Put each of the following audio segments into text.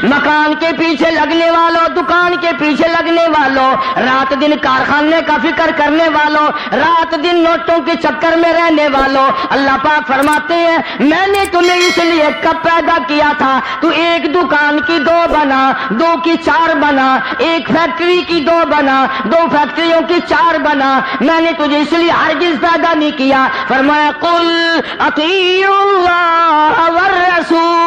مکان کے پیچھے لگنے والوں، دکان کے پیچھے لگنے والوں، رات دن کارخانے کا فکر کرنے والوں، رات دن نوٹوں کے چکر میں رہنے والوں، اللہ پاک فرماتے ہیں میں نے تمہیں اس لیے کب پیدا کیا تھا، تو ایک دکان کی 2 بنا، 2 کی 4 بنا، ایک فیکٹری کی 2 بنا، 2 فیکٹریوں کی 4 بنا، میں نے تجھے اس لیے ہرگز پیدا نہیں کیا۔ فرمایا قل اطیعوا اللہ والرسول،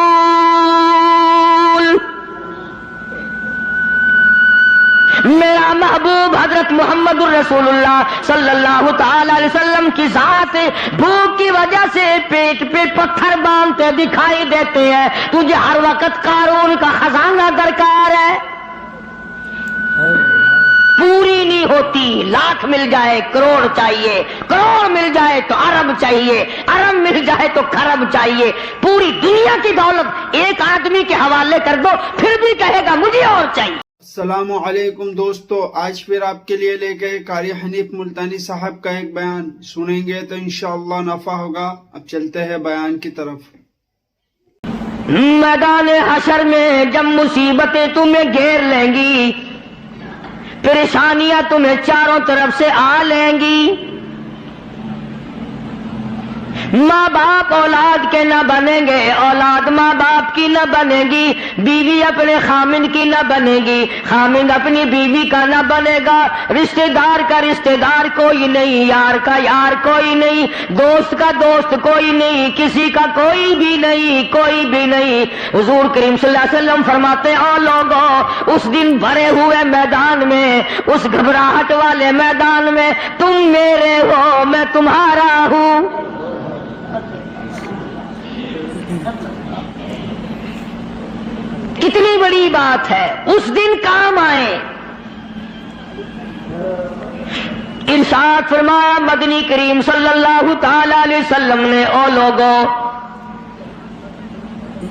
میرا محبوب حضرت محمد الرسول اللہ صلی اللہ تعالی علیہ وسلم کی ذات بھوک کی وجہ سے پیٹ پہ پتھر باندھتے دکھائی دیتے ہیں، تجھے ہر وقت قارون کا خزانہ درکار ہے، پوری نہیں ہوتی، لاکھ مل جائے کروڑ چاہیے، کروڑ مل جائے تو ارب چاہیے، ارب مل جائے تو خرب چاہیے، پوری دنیا کی دولت ایک آدمی کے حوالے کر دو پھر بھی کہے گا مجھے اور چاہیے۔ السلام علیکم دوستو، آج پھر آپ کے لیے لے گئے قاری حنیف ملتانی صاحب کا ایک بیان سنیں گے تو انشاءاللہ نفع ہوگا۔ اب چلتے ہیں بیان کی طرف۔ میدان حشر میں جب مصیبتیں تمہیں گھیر لیں گی، پریشانیاں تمہیں چاروں طرف سے آ لیں گی، ماں باپ اولاد کے نہ بنیں گے، اولاد ماں باپ کی نہ بنے گی، بیوی اپنے خامن کی نہ بنے گی، خامن اپنی بیوی کا نہ بنے گا، رشتہ دار کا رشتہ دار کوئی نہیں، یار کا یار کوئی نہیں، دوست کا دوست کوئی نہیں، کسی کا کوئی بھی نہیں، کوئی بھی نہیں۔ حضور کریم صلی اللہ علیہ وسلم فرماتے ہیں او لوگوں، اس دن بھرے ہوئے میدان میں، اس گھبراہٹ والے میدان میں تم میرے ہو میں تمہارا ہوں۔ کتنی بڑی بات ہے، اس دن کام آئے۔ ارشاد فرمایا مدنی کریم صلی اللہ تعالی علیہ وسلم نے او لوگوں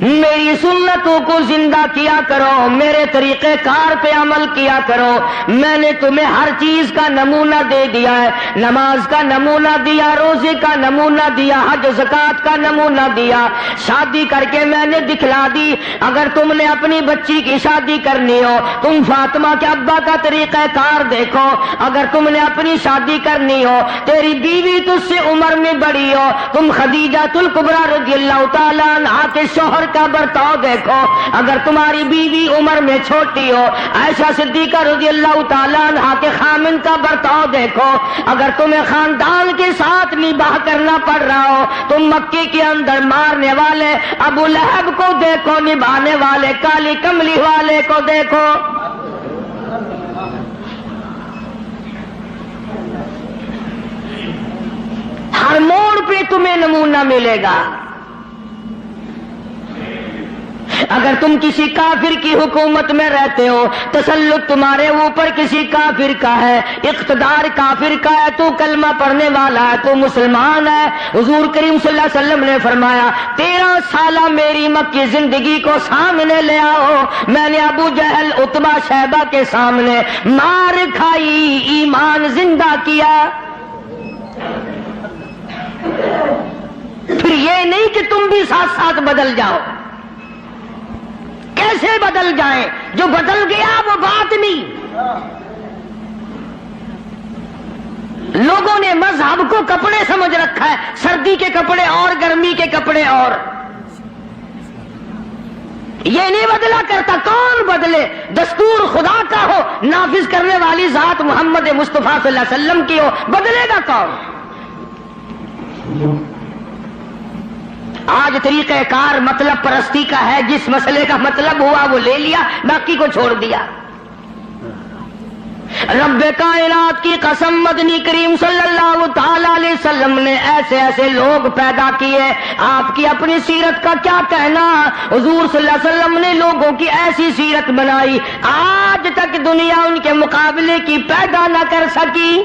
میری سنتوں کو زندہ کیا کرو، میرے طریقہ کار پہ عمل کیا کرو، میں نے تمہیں ہر چیز کا نمونہ دے دیا ہے، نماز کا نمونہ دیا، روزے کا نمونہ دیا، حج زکوٰۃ کا نمونہ دیا، شادی کر کے میں نے دکھلا دی۔ اگر تم نے اپنی بچی کی شادی کرنی ہو تم فاطمہ کے ابا کا طریقہ کار دیکھو، اگر تم نے اپنی شادی کرنی ہو تیری بیوی تجھ سے عمر میں بڑی ہو تم خدیجہ الکبریٰ رضی اللہ تعالیٰ عنہا کے شوہر کا برتاؤ دیکھو، اگر تمہاری بیوی عمر میں چھوٹی ہو عائشہ صدیقہ رضی اللہ تعالیٰ عنہا کے خامن کا برتاؤ دیکھو، اگر تمہیں خاندان کے ساتھ نباہ کرنا پڑ رہا ہو تم مکے کے اندر مارنے والے ابو لہب کو دیکھو، نبھانے والے کالی کملی والے کو دیکھو۔ ہر موڑ پہ تمہیں نمونہ ملے گا۔ اگر تم کسی کافر کی حکومت میں رہتے ہو، تسلط تمہارے اوپر کسی کافر کا ہے، اقتدار کافر کا ہے، تو کلمہ پڑھنے والا ہے، تو مسلمان ہے، حضور کریم صلی اللہ علیہ وسلم نے فرمایا 13 سالہ میری مکی زندگی کو سامنے لے آؤ، میں نے ابو جہل عتبہ شیبہ کے سامنے مار کھائی، ایمان زندہ کیا۔ پھر یہ نہیں کہ تم بھی ساتھ ساتھ بدل جاؤ، کیسے بدل جائیں؟ جو بدل گیا وہ بات نہیں۔ لوگوں نے مذہب کو کپڑے سمجھ رکھا ہے، سردی کے کپڑے اور گرمی کے کپڑے اور، یہ نہیں بدلا کرتا۔ کون بدلے؟ دستور خدا کا ہو، نافذ کرنے والی ذات محمد مصطفیٰ صلی اللہ علیہ وسلم کی ہو، بدلے گا کون؟ آج طریقہ کار مطلب پرستی کا ہے، جس مسئلے کا مطلب ہوا وہ لے لیا، باقی کو چھوڑ دیا۔ رب کائنات کی قسم مدنی کریم صلی اللہ تعالی علیہ وسلم نے ایسے ایسے لوگ پیدا کیے، آپ کی اپنی سیرت کا کیا کہنا؟ حضور صلی اللہ علیہ وسلم نے لوگوں کی ایسی سیرت بنائی آج تک دنیا ان کے مقابلے کی پیدا نہ کر سکی۔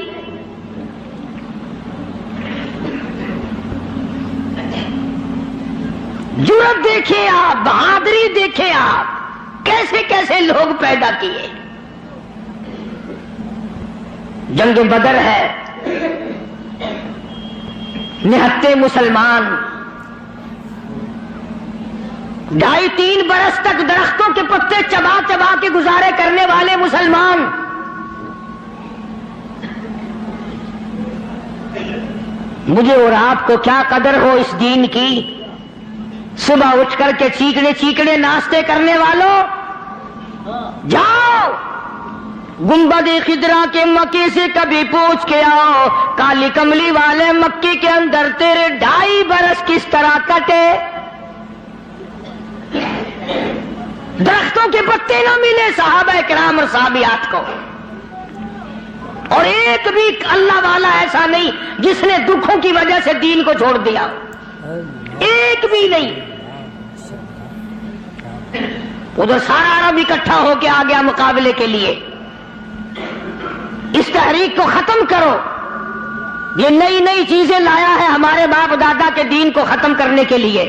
جرأت دیکھیں آپ، بہادری دیکھیں آپ، کیسے کیسے لوگ پیدا کیے۔ جنگ بدر ہے، نہتے مسلمان 2.5-3 برس تک درختوں کے پتے گزارے کرنے والے مسلمان مجھے اور آپ کو کیا قدر ہو اس دین کی. صبح اٹھ کر کے چیکنے چیکنے ناشتے کرنے والوں، جاؤ گنبد خضرا کے مکے سے کبھی پوچھ کے آؤ، کالی کملی والے مکے کے اندر تیرے 2.5 برس کس طرح کٹے. درختوں کے پتے نہ ملے صحابہ کرام اور صحابیات کو، اور ایک بھی اللہ والا ایسا نہیں جس نے دکھوں کی وجہ سے دین کو چھوڑ دیا، ایک بھی نہیں. ادھر سارا عرب اکٹھا ہو کے آ گیا مقابلے کے لیے. اس تحریک کو ختم کرو، یہ نئی نئی چیزیں لایا ہے ہمارے باپ دادا کے دین کو ختم کرنے کے لیے.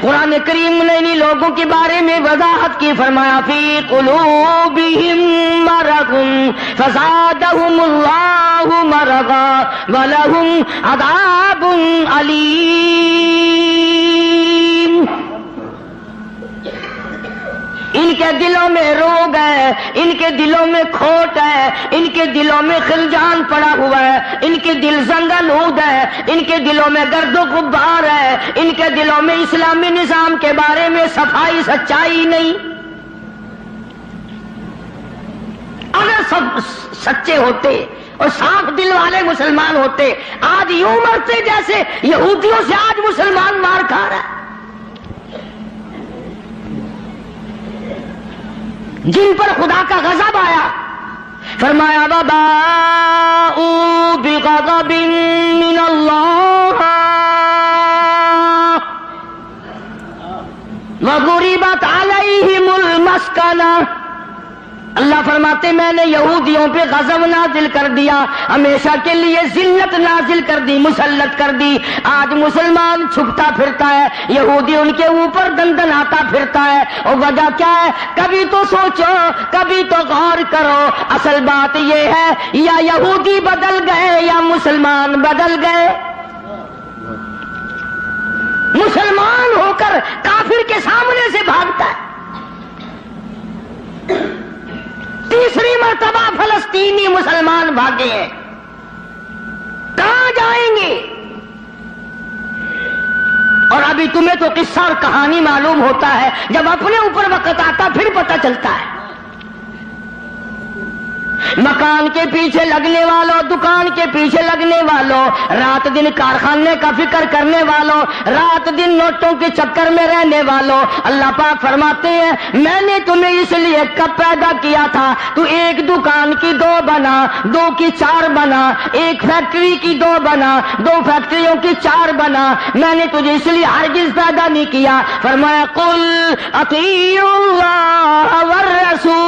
قرآن کریم نے انہی لوگوں کے بارے میں وضاحت کی، فرمایا فی قلوبہم مرض فزادہم اللہ مرضا ولہم عذاب علیم. ان کے دلوں میں روگ ہے، ان کے دلوں میں کھوٹ ہے، ان کے دلوں میں خلجان پڑا ہوا ہے، ان کے دل زنگلود ہے، ان کے دلوں میں گرد و غبار ہے، ان کے دلوں میں اسلامی نظام کے بارے میں صفائی سچائی نہیں. اگر سب سچے ہوتے اور صاف دل والے مسلمان ہوتے، آج یوں مرتے جیسے یہودیوں سے آج مسلمان مار کھا رہا ہے. جن پر خدا کا غضب آیا، فرمایا وَبَاءُوا بِغَضَبٍ مِّنَ اللَّهِ وَضُرِبَتْ عَلَيْهِمُ الْمَسْكَنَةُ. اللہ فرماتے میں نے یہودیوں پہ غضب نازل کر دیا، ہمیشہ کے لیے ذلت نازل کر دی، مسلط کر دی. آج مسلمان چھپتا پھرتا ہے، یہودی ان کے اوپر دندناتا پھرتا ہے. اور وجہ کیا ہے؟ کبھی تو سوچو، کبھی تو غور کرو. اصل بات یہ ہے یا یہودی بدل گئے یا مسلمان بدل گئے. مسلمان ہو کر کافر کے سامنے سے بھاگتا ہے. تیسری مرتبہ فلسطینی مسلمان بھاگے ہیں، کہاں جائیں گے؟ اور ابھی تمہیں تو قصہ اور کہانی معلوم ہوتا ہے، جب اپنے اوپر وقت آتا پھر پتہ چلتا ہے. مکان کے پیچھے لگنے والوں، دکان کے پیچھے لگنے والوں، رات دن کارخانے کا فکر کرنے والوں، رات دن نوٹوں کے چکر میں رہنے والوں، اللہ پاک فرماتے ہیں میں نے تمہیں اس لیے کب پیدا کیا تھا، تو ایک دکان کی 2 بنا، 2 کی 4 بنا، ایک فیکٹری کی 2 بنا، 2 فیکٹریوں کی 4 بنا. میں نے تجھے اس لیے ہرگز پیدا نہیں کیا. فرمایا قل اطیعوا اللہ والرسول.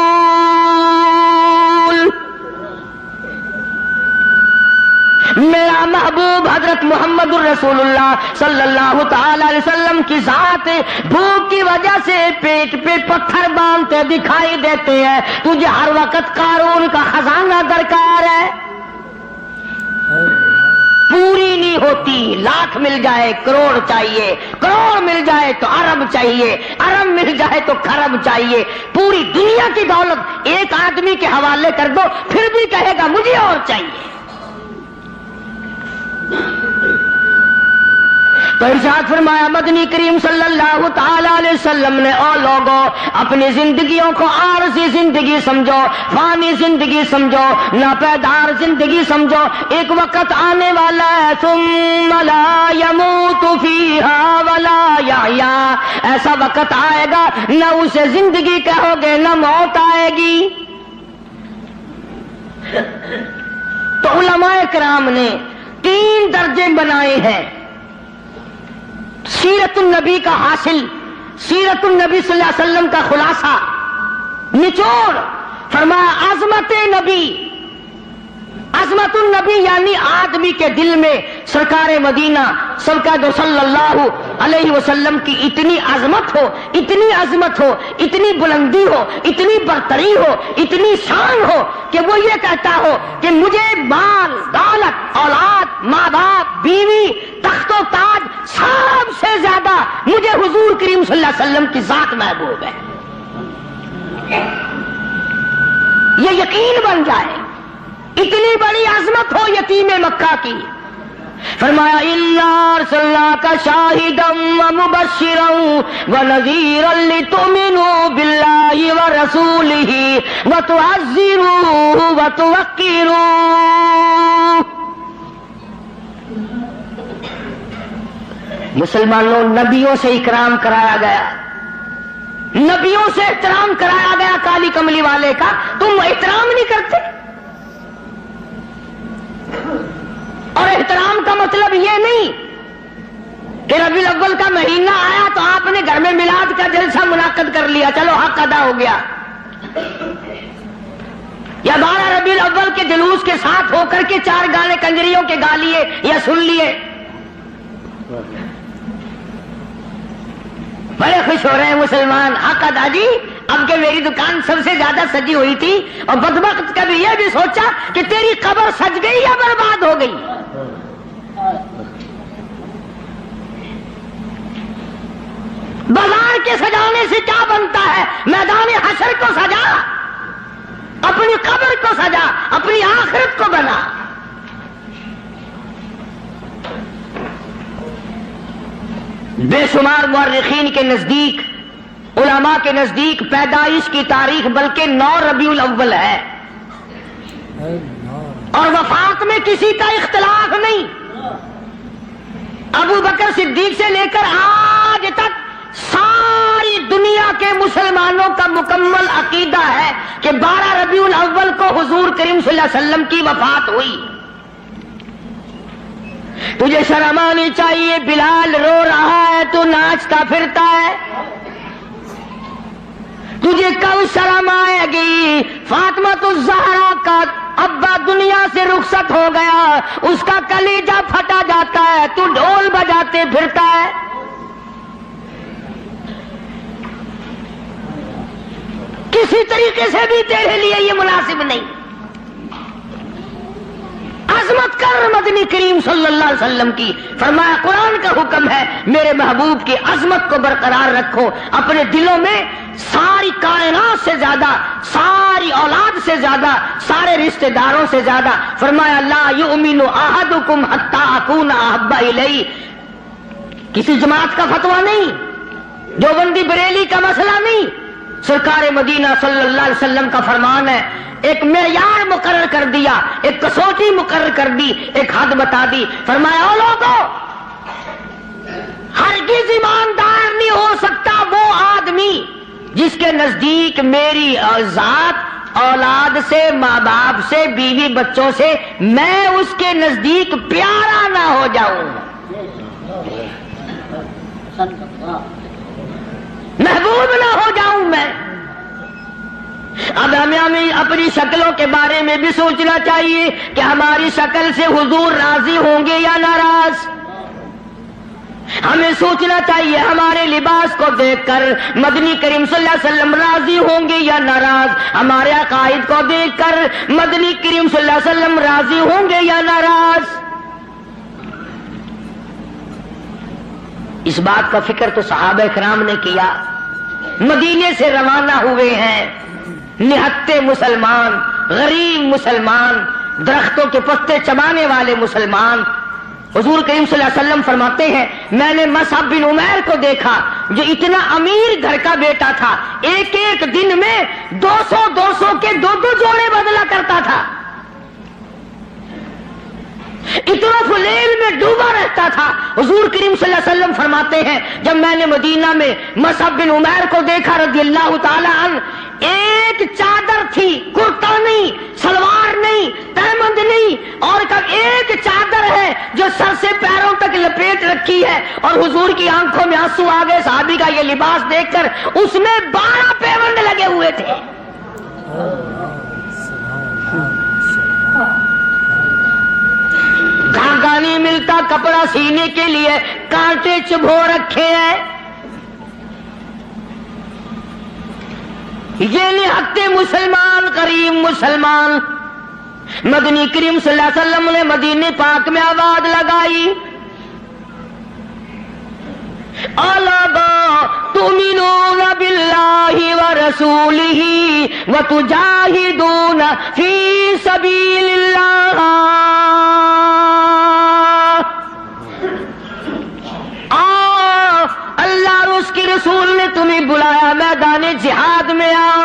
میرا محبوب حضرت محمد الرسول اللہ صلی اللہ تعالی علیہ وسلم کی ذات بھوک کی وجہ سے پیٹ پہ پتھر باندھتے دکھائی دیتے ہیں. تجھے ہر وقت قارون کا خزانہ درکار ہے، پوری نہیں ہوتی. لاکھ مل جائے کروڑ چاہیے، کروڑ مل جائے تو ارب چاہیے، ارب مل جائے تو خرب چاہیے. پوری دنیا کی دولت ایک آدمی کے حوالے کر دو پھر بھی کہے گا مجھے اور چاہیے. تو ارشاد فرمایا مدنی کریم صلی اللہ تعالی علیہ وسلم نے، او لوگوں اپنی زندگیوں کو عارضی زندگی سمجھو، فانی زندگی سمجھو، ناپیدار زندگی سمجھو. ایک وقت آنے والا ہے ثم لا يموت فيها ولا يحيا. ایسا وقت آئے گا نہ اسے زندگی کہو گے نہ موت آئے گی. تو علماء کرام نے 3 درجے بنائے ہیں سیرت النبی کا حاصل، سیرت النبی صلی اللہ علیہ وسلم کا خلاصہ، نچوڑ. فرمایا عظمت نبی، عظمت النبی یعنی آدمی کے دل میں سرکار مدینہ سرکار صلی اللہ علیہ وسلم کی اتنی عظمت ہو، اتنی عظمت ہو، اتنی بلندی ہو، اتنی برتری ہو، اتنی شان ہو کہ وہ یہ کہتا ہو کہ مجھے مال، دولت، اولاد، ماں باپ، بیوی، تخت و تاج سب سے زیادہ مجھے حضور کریم صلی اللہ علیہ وسلم کی ذات محبوب ہے. یہ یقین بن جائے، اتنی بڑی عظمت ہو یتیم مکہ کی۔ فرمایا اِنَّا أَرْسَلْنَاكَ شَاهِدًا وَمُبَشِّرًا وَنَذِيرًا لِتُؤْمِنُوا بِاللَّهِ وَرَسُولِهِ وَتُعَزِّرُوهُ وَتُوَقِّرُوهُ۔ مسلمانوں، نبیوں سے اکرام کرایا گیا، نبیوں سے احترام کرایا گیا کالی کملی والے کا، تم احترام نہیں کرتے؟ اور احترام کا مطلب یہ نہیں کہ ربیع الاول کا مہینہ آیا تو آپ نے گھر میں میلاد کا جلسہ منعقد کر لیا، چلو حق ادا ہو گیا، یا 12 ربیع الاول کے جلوس کے ساتھ ہو کر کے 4 گانے کنجریوں کے گا لیے یا سن لیے۔ بڑے خوش ہو رہے ہیں مسلمان، حق ادا جی، اب کہ میری دکان سب سے زیادہ سجی ہوئی تھی، اور بدبخت کبھی یہ بھی سوچا کہ تیری قبر سج گئی یا برباد ہو گئی۔ بازار کے سجانے سے کیا بنتا ہے؟ میدان حشر کو سجا، اپنی قبر کو سجا، اپنی آخرت کو بنا۔ بے شمار مورخین کے نزدیک، علماء کے نزدیک پیدائش کی تاریخ بلکہ 9 ربیع الاول ہے، اور وفات میں کسی کا اختلاف نہیں۔ ابو بکر صدیق سے لے کر آج تک ساری دنیا کے مسلمانوں کا مکمل عقیدہ ہے کہ 12 ربیع الاول کو حضور کریم صلی اللہ علیہ وسلم کی وفات ہوئی۔ تجھے شرم آنی چاہیے، بلال رو رہا ہے تو ناچتا پھرتا ہے، تجھے کب شرم آئے گی؟ فاطمہ الزہرا کا ابا دنیا سے رخصت ہو گیا، اس کا کلیجہ پھٹا جاتا ہے، تو ڈھول بجاتے پھرتا ہے۔ کسی طریقے سے بھی تیرے لیے یہ مناسب نہیں۔ عظمت کر مدنی کریم صلی اللہ علیہ وسلم کی، فرمایا قرآن کا حکم ہے میرے محبوب کی عظمت کو برقرار رکھو اپنے دلوں میں، ساری کائنات سے زیادہ، ساری اولاد سے زیادہ، سارے رشتہ داروں سے زیادہ۔ فرمایا لا یؤمن احدکم حتی اکون احب الیہ، کسی جماعت کا فتویٰ نہیں، دیوبندی بریلی کا مسئلہ نہیں، سرکار مدینہ صلی اللہ علیہ وسلم کا فرمان ہے۔ ایک معیار مقرر کر دیا، ایک کسوٹی مقرر کر دی، ایک حد بتا دی۔ فرمایا او لوگوں، ہرگز ایماندار نہیں ہو سکتا وہ آدمی جس کے نزدیک میری ذات، اولاد سے، ماں باپ سے، بیوی بچوں سے، میں اس کے نزدیک پیارا نہ ہو جاؤں، محبوب نہ ہو جاؤں میں۔ اب ہمیں اپنی شکلوں کے بارے میں بھی سوچنا چاہیے کہ ہماری شکل سے حضور راضی ہوں گے یا ناراض۔ ہمیں سوچنا چاہیے ہمارے لباس کو دیکھ کر مدنی کریم صلی اللہ علیہ وسلم راضی ہوں گے یا ناراض، ہمارے عقائد کو دیکھ کر مدنی کریم صلی اللہ علیہ وسلم راضی ہوں گے یا ناراض۔ اس بات کا فکر تو صحابہ کرام نے کیا، مدینے سے روانہ ہوئے ہیں نہتے مسلمان، غریب مسلمان، درختوں کے پتے چبانے والے مسلمان۔ حضور کریم صلی اللہ علیہ وسلم فرماتے ہیں میں نے مصعب بن عمیر کو دیکھا جو اتنا امیر گھر کا بیٹا تھا، ایک ایک دن میں 200 کے 2 جوڑے بدلا کرتا تھا، اتنا فلیل میں ڈوبا رہتا تھا۔ حضور کریم صلی اللہ علیہ وسلم فرماتے ہیں جب میں نے مدینہ میں مصعب بن عمیر کو دیکھا رضی اللہ تعالی عنہ، ایک چادر تھی، کرتا نہیں، سلوار نہیں، تہمند نہیں، اور ایک چادر ہے جو سر سے پیروں تک لپیٹ رکھی ہے، اور حضور کی آنکھوں میں آنسو آ گئے صحابی کا یہ لباس دیکھ کر، اس میں 12 پیوند لگے ہوئے تھے۔ دھاگا نہیں ملتا کپڑا سینے کے لیے، کانٹے چبھو رکھے ہیں۔ یہ نہتے مسلمان، غریب مسلمان۔ مدنی کریم صلی اللہ علیہ وسلم نے مدینے پاک میں آواز لگائی الا تؤمنون باللہ ورسولہ وتجاہدون فی سبیل اللہ. اللہ اور اس کے رسول نے تمہیں بلایا میدان جہاد میں آؤ.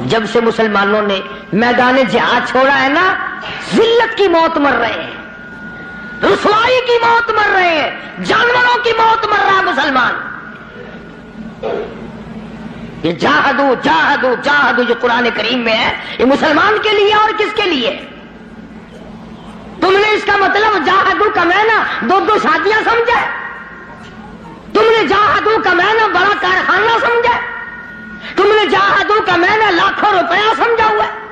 جب سے مسلمانوں نے میدان جہاد چھوڑا ہے نا، ذلت کی موت مر رہے ہیں، رسوائی کی موت مر رہے ہیں، جانوروں کی موت مر رہا ہے مسلمان. یہ جاہدو جاہدو جاہدو جو قرآن کریم میں ہے، یہ مسلمان کے لیے اور کس کے لیے؟ تم نے اس کا مطلب جاہدو کا معنی دو شادیاں سمجھا؟ تم نے جاہدو کا معنی بڑا کارخانہ سمجھا؟ تم نے جاہدو کا معنی لاکھوں روپیہ سمجھا ہوا ہے؟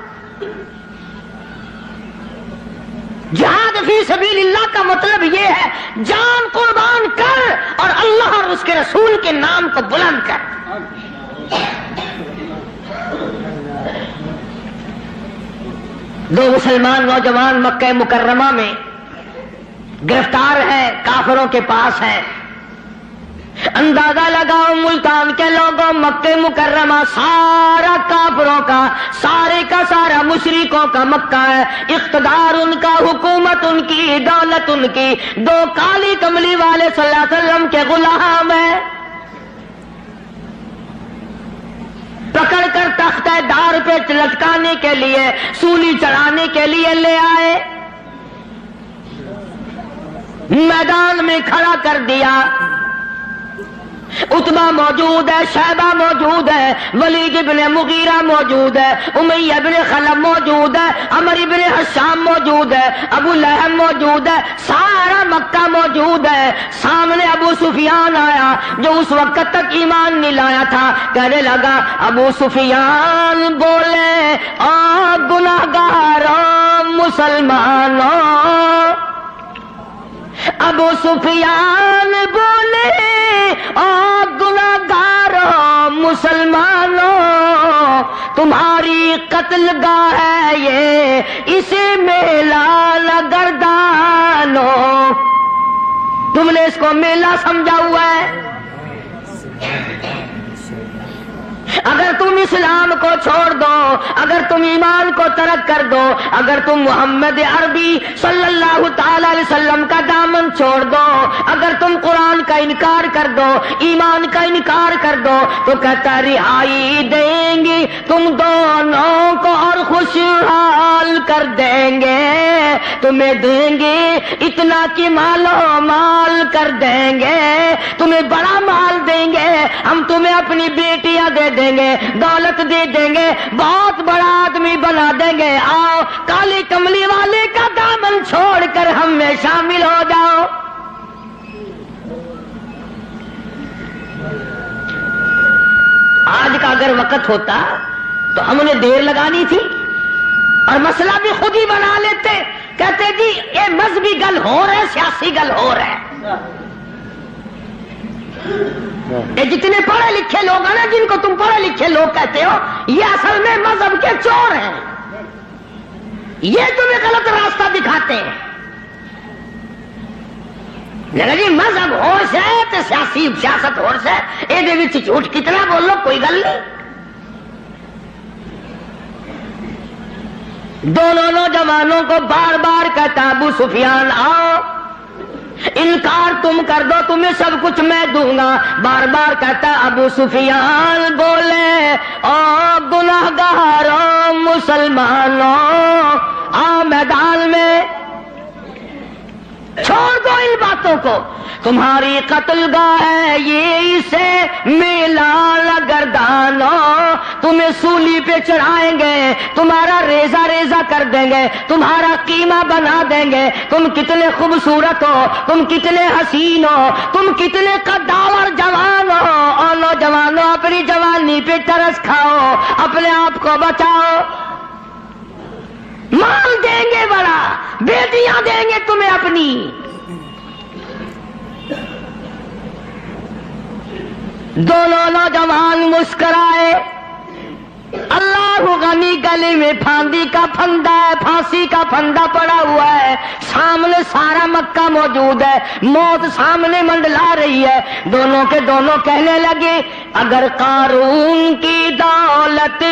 جہاد فی سبیل اللہ کا مطلب یہ ہے جان قربان کر اور اللہ اور اس کے رسول کے نام کو بلند کر. دو مسلمان نوجوان مکہ مکرمہ میں گرفتار ہیں، کافروں کے پاس ہیں. اندازہ لگاؤ ملتان کے لوگوں، مکہ مکرمہ سارا کافروں کا، سارے کا سارا مشرکوں کا مکہ ہے. اقتدار ان کا، حکومت ان کی، دولت ان کی. دو کالی کملی والے صلی اللہ علیہ وسلم کے غلام ہیں. پکڑ کر تختہ دار پہ لٹکانے کے لیے، سولی چڑھانے کے لیے لے آئے، میدان میں کھڑا کر دیا. عتبہ موجود ہے، شیبہ موجود ہے، ولید ابن مغیرہ موجود ہے، امیہ ابن خلف موجود ہے، عمر ابن حشام موجود ہے، ابو لہب موجود ہے، سارا مکہ موجود ہے. سامنے ابو سفیان آیا جو اس وقت تک ایمان نہیں لایا تھا. کہنے لگا ابو سفیان بولے آپ گناہگاروں مسلمانوں. ابو سفیان بولے آپ گناہگاروں مسلمانوں، تمہاری قتل گاہ ہے یہ، اسے میلہ نہ گردانو. تم نے اس کو میلہ سمجھا ہوا ہے. اگر تم اسلام کو چھوڑ دو، اگر تم ایمان کو ترک کر دو، اگر تم محمد عربی صلی اللہ تعالی علیہ وسلم کا دامن چھوڑ دو، اگر تم قرآن کا انکار کر دو، ایمان کا انکار کر دو، تو کہتا رہائی دیں گے تم دونوں کو اور خوشحال کر دیں گے. تمہیں دیں گے اتنا کہ مالو مال کر دیں گے، تمہیں بڑا مال دیں گے، ہم تمہیں اپنی بیٹیاں دے دیں گے، دولت دے دیں گے، بہت بڑا آدمی بنا دیں گے. آؤ کالی کملی والے کا دامن چھوڑ کر ہم میں شامل ہو جاؤ. آج کا اگر وقت ہوتا تو ہم نے دیر لگانی تھی اور مسئلہ بھی خود ہی بنا لیتے. کہتے جی یہ مذہبی گل ہو رہا ہے، سیاسی گل ہو رہا ہے. یہ جتنے پڑھے لکھے لوگ ہیں نا، جن کو تم پڑھے لکھے لوگ کہتے ہو، یہ اصل میں مذہب کے چور ہیں. یہ تمہیں غلط راستہ دکھاتے ہیں. جی مذہب ہوش ہے تو سیاست ہوش ہے، یہ جھوٹ کتنا بول لو کوئی گل نہیں. دونوں نوجوانوں کو بار بار کہتا ابو سفیان آؤ، انکار تم کر دو تمہیں سب کچھ میں دوں گا. بار بار کہتا ابو سفیان بولے او گناہگاروں مسلمانوں، آؤ میدان میں، چھوڑ دو ان باتوں کو. تمہاری قتل گاہ ہے یہ، اسے میلہ نہ گردانو. تمہیں سولی پہ چڑھائیں گے، تمہارا ریزہ ریزہ کر دیں گے، تمہارا قیمہ بنا دیں گے. تم کتنے خوبصورت ہو، تم کتنے حسین ہو، تم کتنے قداور جوان ہو. اور نوجوانوں اپنی جوانی پہ ترس کھاؤ، اپنے آپ کو بچاؤ. مال دیں گے بڑا، بیٹیاں دیں گے تمہیں اپنی. دونوں نوجوان مسکرائے. اللہ اللہ غنی گلی میں پھاندی کا پھندا ہے، پھانسی کا پھندا پڑا ہوا ہے، سامنے سارا مکہ موجود ہے، موت سامنے منڈلا رہی ہے، دونوں کے دونوں کہنے لگے اگر قارون کی دولت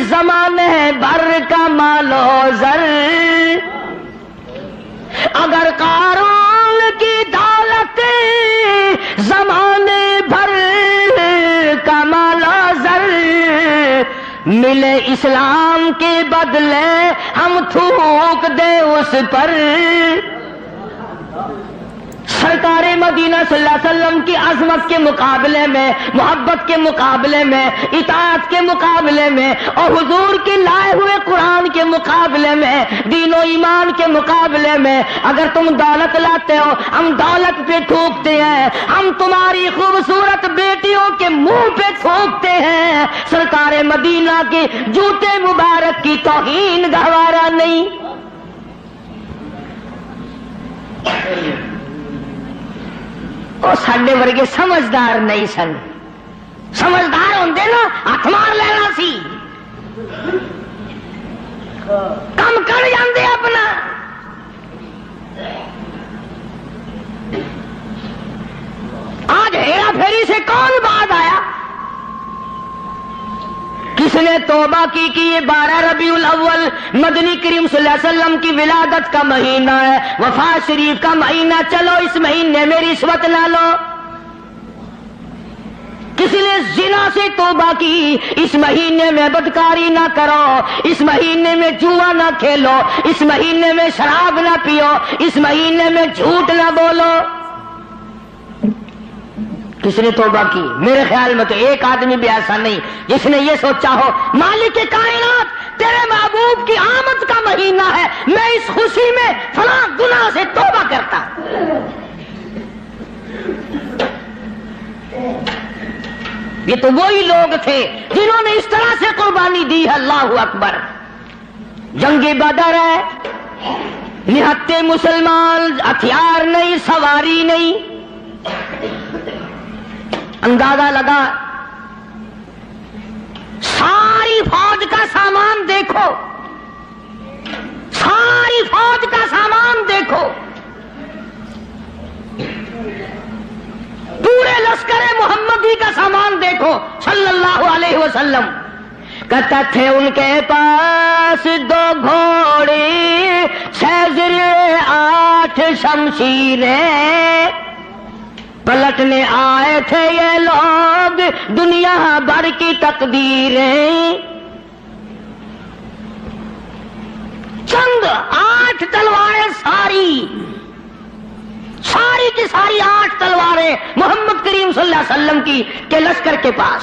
زمانے بھر کا مال و زر، اگر قارون کی دولت زمانے بھر کا مال و زر ملے اسلام کے بدلے ہم تھوک دے اس پر۔ سرکار مدینہ صلی اللہ علیہ وسلم کی عظمت کے مقابلے میں، محبت کے مقابلے میں، اطاعت کے مقابلے میں، اور حضور کے لائے ہوئے قرآن کے مقابلے میں، دین و ایمان کے مقابلے میں اگر تم دولت لاتے ہو ہم دولت پہ تھوکتے ہیں، ہم تمہاری خوبصورت بیٹیوں کے منہ پہ تھوکتے ہیں، سرکار مدینہ کے جوتے مبارک کی توہین گوارا نہیں۔ وہ ساڈے ورگے سمجھدار نہیں سن، سمجھدار ہوندے نا ہاتھ مار لینا سی، کم کر جاندے اپنا۔ آج ہیرا پھیری سے کون بعد آیا؟ کس نے توبہ کی کہ یہ 12 ربیع الاول مدنی کریم صلی اللہ علیہ وسلم کی ولادت کا مہینہ ہے، وفات شریف کا مہینہ، چلو اس مہینے میں رشوت نہ لو۔ کسی نے زنا سے توبہ کی، اس مہینے میں بدکاری نہ کرو، اس مہینے میں جوا نہ کھیلو، اس مہینے میں شراب نہ پیو، اس مہینے میں جھوٹ نہ بولو۔ کس نے توبہ کی؟ میرے خیال میں تو ایک آدمی بھی ایسا نہیں جس نے یہ سوچا ہو مالک کائنات تیرے محبوب کی آمد کا مہینہ ہے، میں اس خوشی میں فلاں گناہ سے توبہ کرتا۔ یہ تو وہی لوگ تھے جنہوں نے اس طرح سے قربانی دی ہے۔ اللہ اکبر۔ جنگ بدر ہے، نہتے مسلمان، ہتھیار نہیں، سواری نہیں، اندازہ لگا ساری فوج کا سامان دیکھو، ساری فوج کا سامان دیکھو، پورے لشکر محمدی کا سامان دیکھو صلی اللہ علیہ وسلم۔ کہتا تھے ان کے پاس 2 گھوڑے، 6 زرے، 8 شمشیریں، پلٹنے آئے تھے یہ لوگ دنیا بھر کی تقدیریں۔ چند 8 تلواریں، ساری کی ساری 8 تلواریں محمد کریم صلی اللہ علیہ وسلم کی کے لشکر کے پاس۔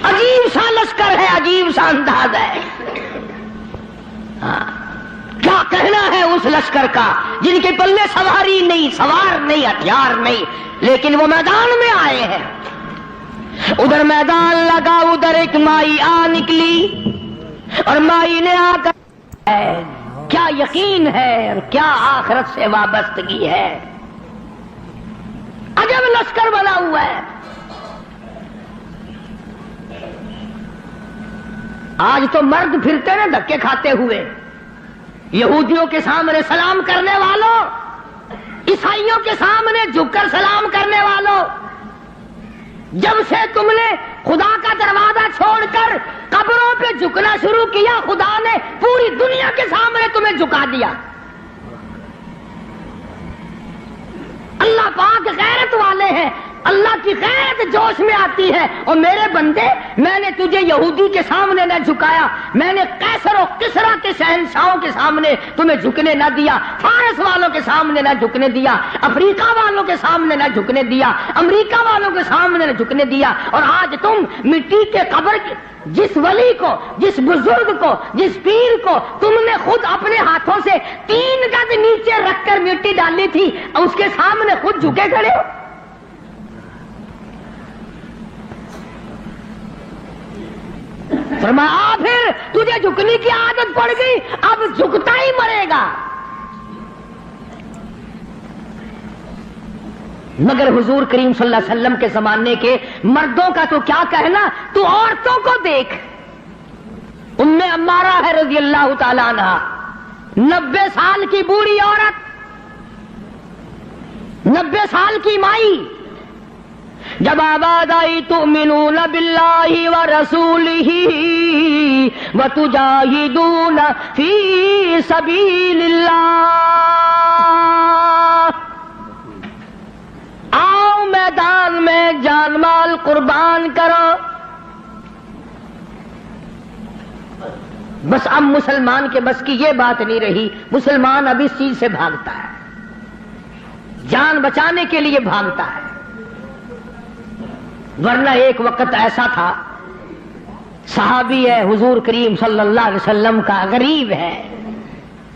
عجیب سا لشکر ہے، عجیب سا انداز ہے۔ کیا کہنا ہے اس لشکر کا جن کے پلے سواری نہیں، سوار نہیں، ہتھیار نہیں، لیکن وہ میدان میں آئے ہیں۔ ادھر میدان لگا، ادھر ایک مائی آ نکلی اور مائی نے آ کر کیا یقین ہے اور کیا آخرت سے وابستگی ہے، عجب لشکر بنا ہوا ہے۔ آج تو مرد پھرتے نا دھکے کھاتے ہوئے، یہودیوں کے سامنے سلام کرنے والوں، عیسائیوں کے سامنے جھک کر سلام کرنے والوں، جب سے تم نے خدا کا دروازہ چھوڑ کر قبروں پہ جھکنا شروع کیا، خدا نے پوری دنیا کے سامنے تمہیں جھکا دیا۔ اللہ پاک غیرت والے ہیں، اللہ کی غیرت جوش میں آتی ہے۔ اور میرے بندے، میں نے تجھے یہودی کے سامنے نہ جھکایا، میں نے قیصر و کسریٰ کے شہنشاہوں کے سامنے تمہیں جھکنے نہ دیا، فارس والوں کے سامنے نہ جھکنے دیا، افریقہ والوں کے سامنے نہ جھکنے دیا، امریکہ والوں کے سامنے نہ جھکنے دیا۔ اور آج تم مٹی کے قبر کے جس ولی کو، جس بزرگ کو، جس پیر کو تم نے خود اپنے ہاتھوں سے 3 گز نیچے رکھ کر مٹی ڈالی تھی، اس کے سامنے خود جھکے کھڑے ہو۔ فرمایا پھر تجھے جھکنے کی عادت پڑ گئی، اب جھکتا ہی مرے گا۔ مگر حضور کریم صلی اللہ علیہ وسلم کے زمانے کے مردوں کا تو کیا کہنا، تو عورتوں کو دیکھ، ام عمارہ ہے رضی اللہ تعالی عنہا، 90 سال کی بوڑھی عورت، 90 سال کی مائی، جب آواز آئی تؤمنون باللہ ورسولہ وتجاہدون فی سبیل اللہ، آؤ میدان میں جان مال قربان کرو۔ بس اب مسلمان کے بس کی یہ بات نہیں رہی، مسلمان اب اس چیز سے بھاگتا ہے، جان بچانے کے لیے بھاگتا ہے، ورنہ ایک وقت ایسا تھا، صحابی ہے حضور کریم صلی اللہ علیہ وسلم کا، غریب ہے،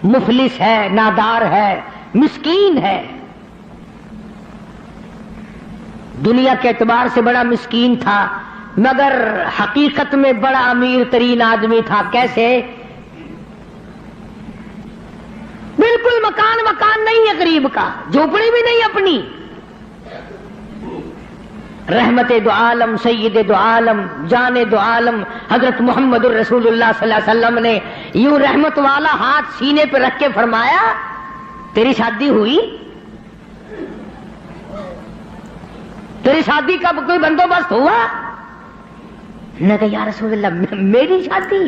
مفلس ہے، نادار ہے، مسکین ہے، دنیا کے اعتبار سے بڑا مسکین تھا، مگر حقیقت میں بڑا امیر ترین آدمی تھا۔ کیسے؟ بالکل مکان نہیں ہے غریب کا، جھوپڑی بھی نہیں اپنی۔ رحمت دو عالم، سید دو عالم، جان دو عالم حضرت محمد الرسول اللہ صلی اللہ علیہ وسلم نے یوں رحمت والا ہاتھ سینے پہ رکھ کے فرمایا، تیری شادی ہوئی؟ تیری شادی کا کوئی بندوبست ہوا؟ نے کہا یا رسول اللہ میری شادی؟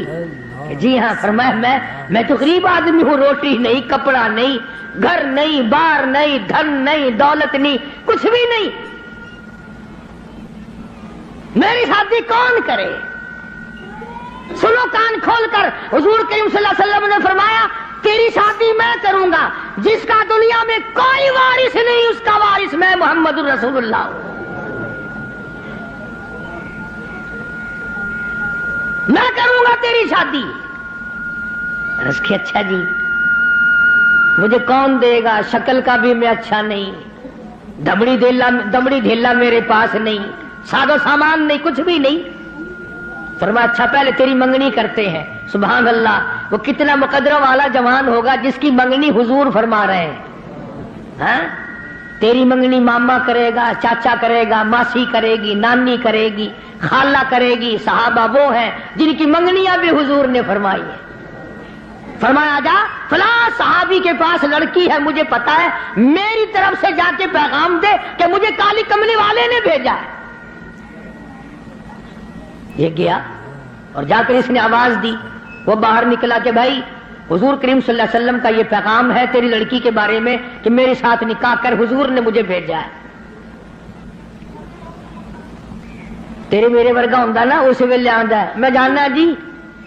جی ہاں۔ فرمایا میں تو غریب آدمی ہوں، روٹی نہیں، کپڑا نہیں، گھر نہیں، بار نہیں، دھن نہیں، دولت نہیں، کچھ بھی نہیں، میری شادی کون کرے؟ سنو کان کھول کر، حضور کریم صلی اللہ علیہ وسلم نے فرمایا تیری شادی میں کروں گا، جس کا دنیا میں کوئی وارث نہیں اس کا وارث میں محمد الرسول اللہ ہوں، میں کروں گا تیری شادی۔ عرض کی اچھا جی، مجھے کون دے گا؟ شکل کا بھی میں اچھا نہیں، دبڑی دھیلا میرے پاس نہیں، ساز و سامان نہیں، کچھ بھی نہیں۔ فرمایا اچھا پہلے تیری منگنی کرتے ہیں۔ سبحان اللہ، وہ کتنا مقدرہ والا جوان ہوگا جس کی منگنی حضور فرما رہے ہیں۔ ہاں، تیری منگنی ماما کرے گا، چاچا کرے گا، ماسی کرے گی، نانی کرے گی، خالہ کرے گی۔ صحابہ وہ ہیں جن کی منگنیاں بھی حضور نے فرمائی ہیں۔ فرمایا جا فلاں صحابی کے پاس لڑکی ہے، مجھے پتا ہے، میری طرف سے جا کے پیغام دے کہ مجھے کالی کملی والے نے بھیجا ہے۔ یہ گیا اور جا کر اس نے آواز دی، وہ باہر نکلا کہ بھائی حضور کریم صلی اللہ علیہ وسلم کا یہ پیغام ہے تیری لڑکی کے بارے میں کہ میرے ساتھ نکاح کر، حضور نے مجھے بھیجا ہے۔ تیرے میرے ورگا ہوندا نا اس ویلے آندا ہے، میں جاننا جی،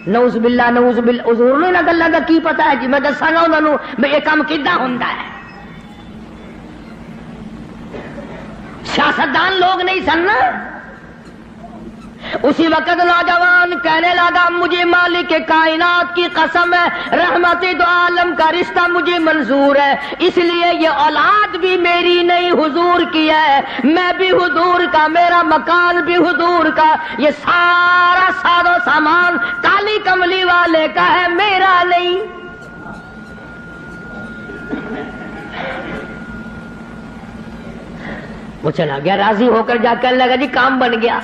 نعوذ باللہ نعوذ باللہ، حضور نے نہ گلاں دا کی پتا ہے جی، میں دساں گا انہاں نوں بھئی یہ کام کیدا ہوندا ہے۔ سیاستدان لوگ نہیں سن نا۔ اسی وقت نوجوان کہنے لگا مجھے مالک کائنات کی قسم ہے، رحمت دو عالم کا رشتہ مجھے منظور ہے، اس لیے یہ اولاد بھی میری نہیں حضور کی ہے، میں بھی حضور کا، میرا مکان بھی حضور کا، یہ سارا ساز و سامان کالی کملی والے کا ہے، میرا نہیں۔ وہ چلا گیا راضی ہو کر، جا کر لگا جی کام بن گیا۔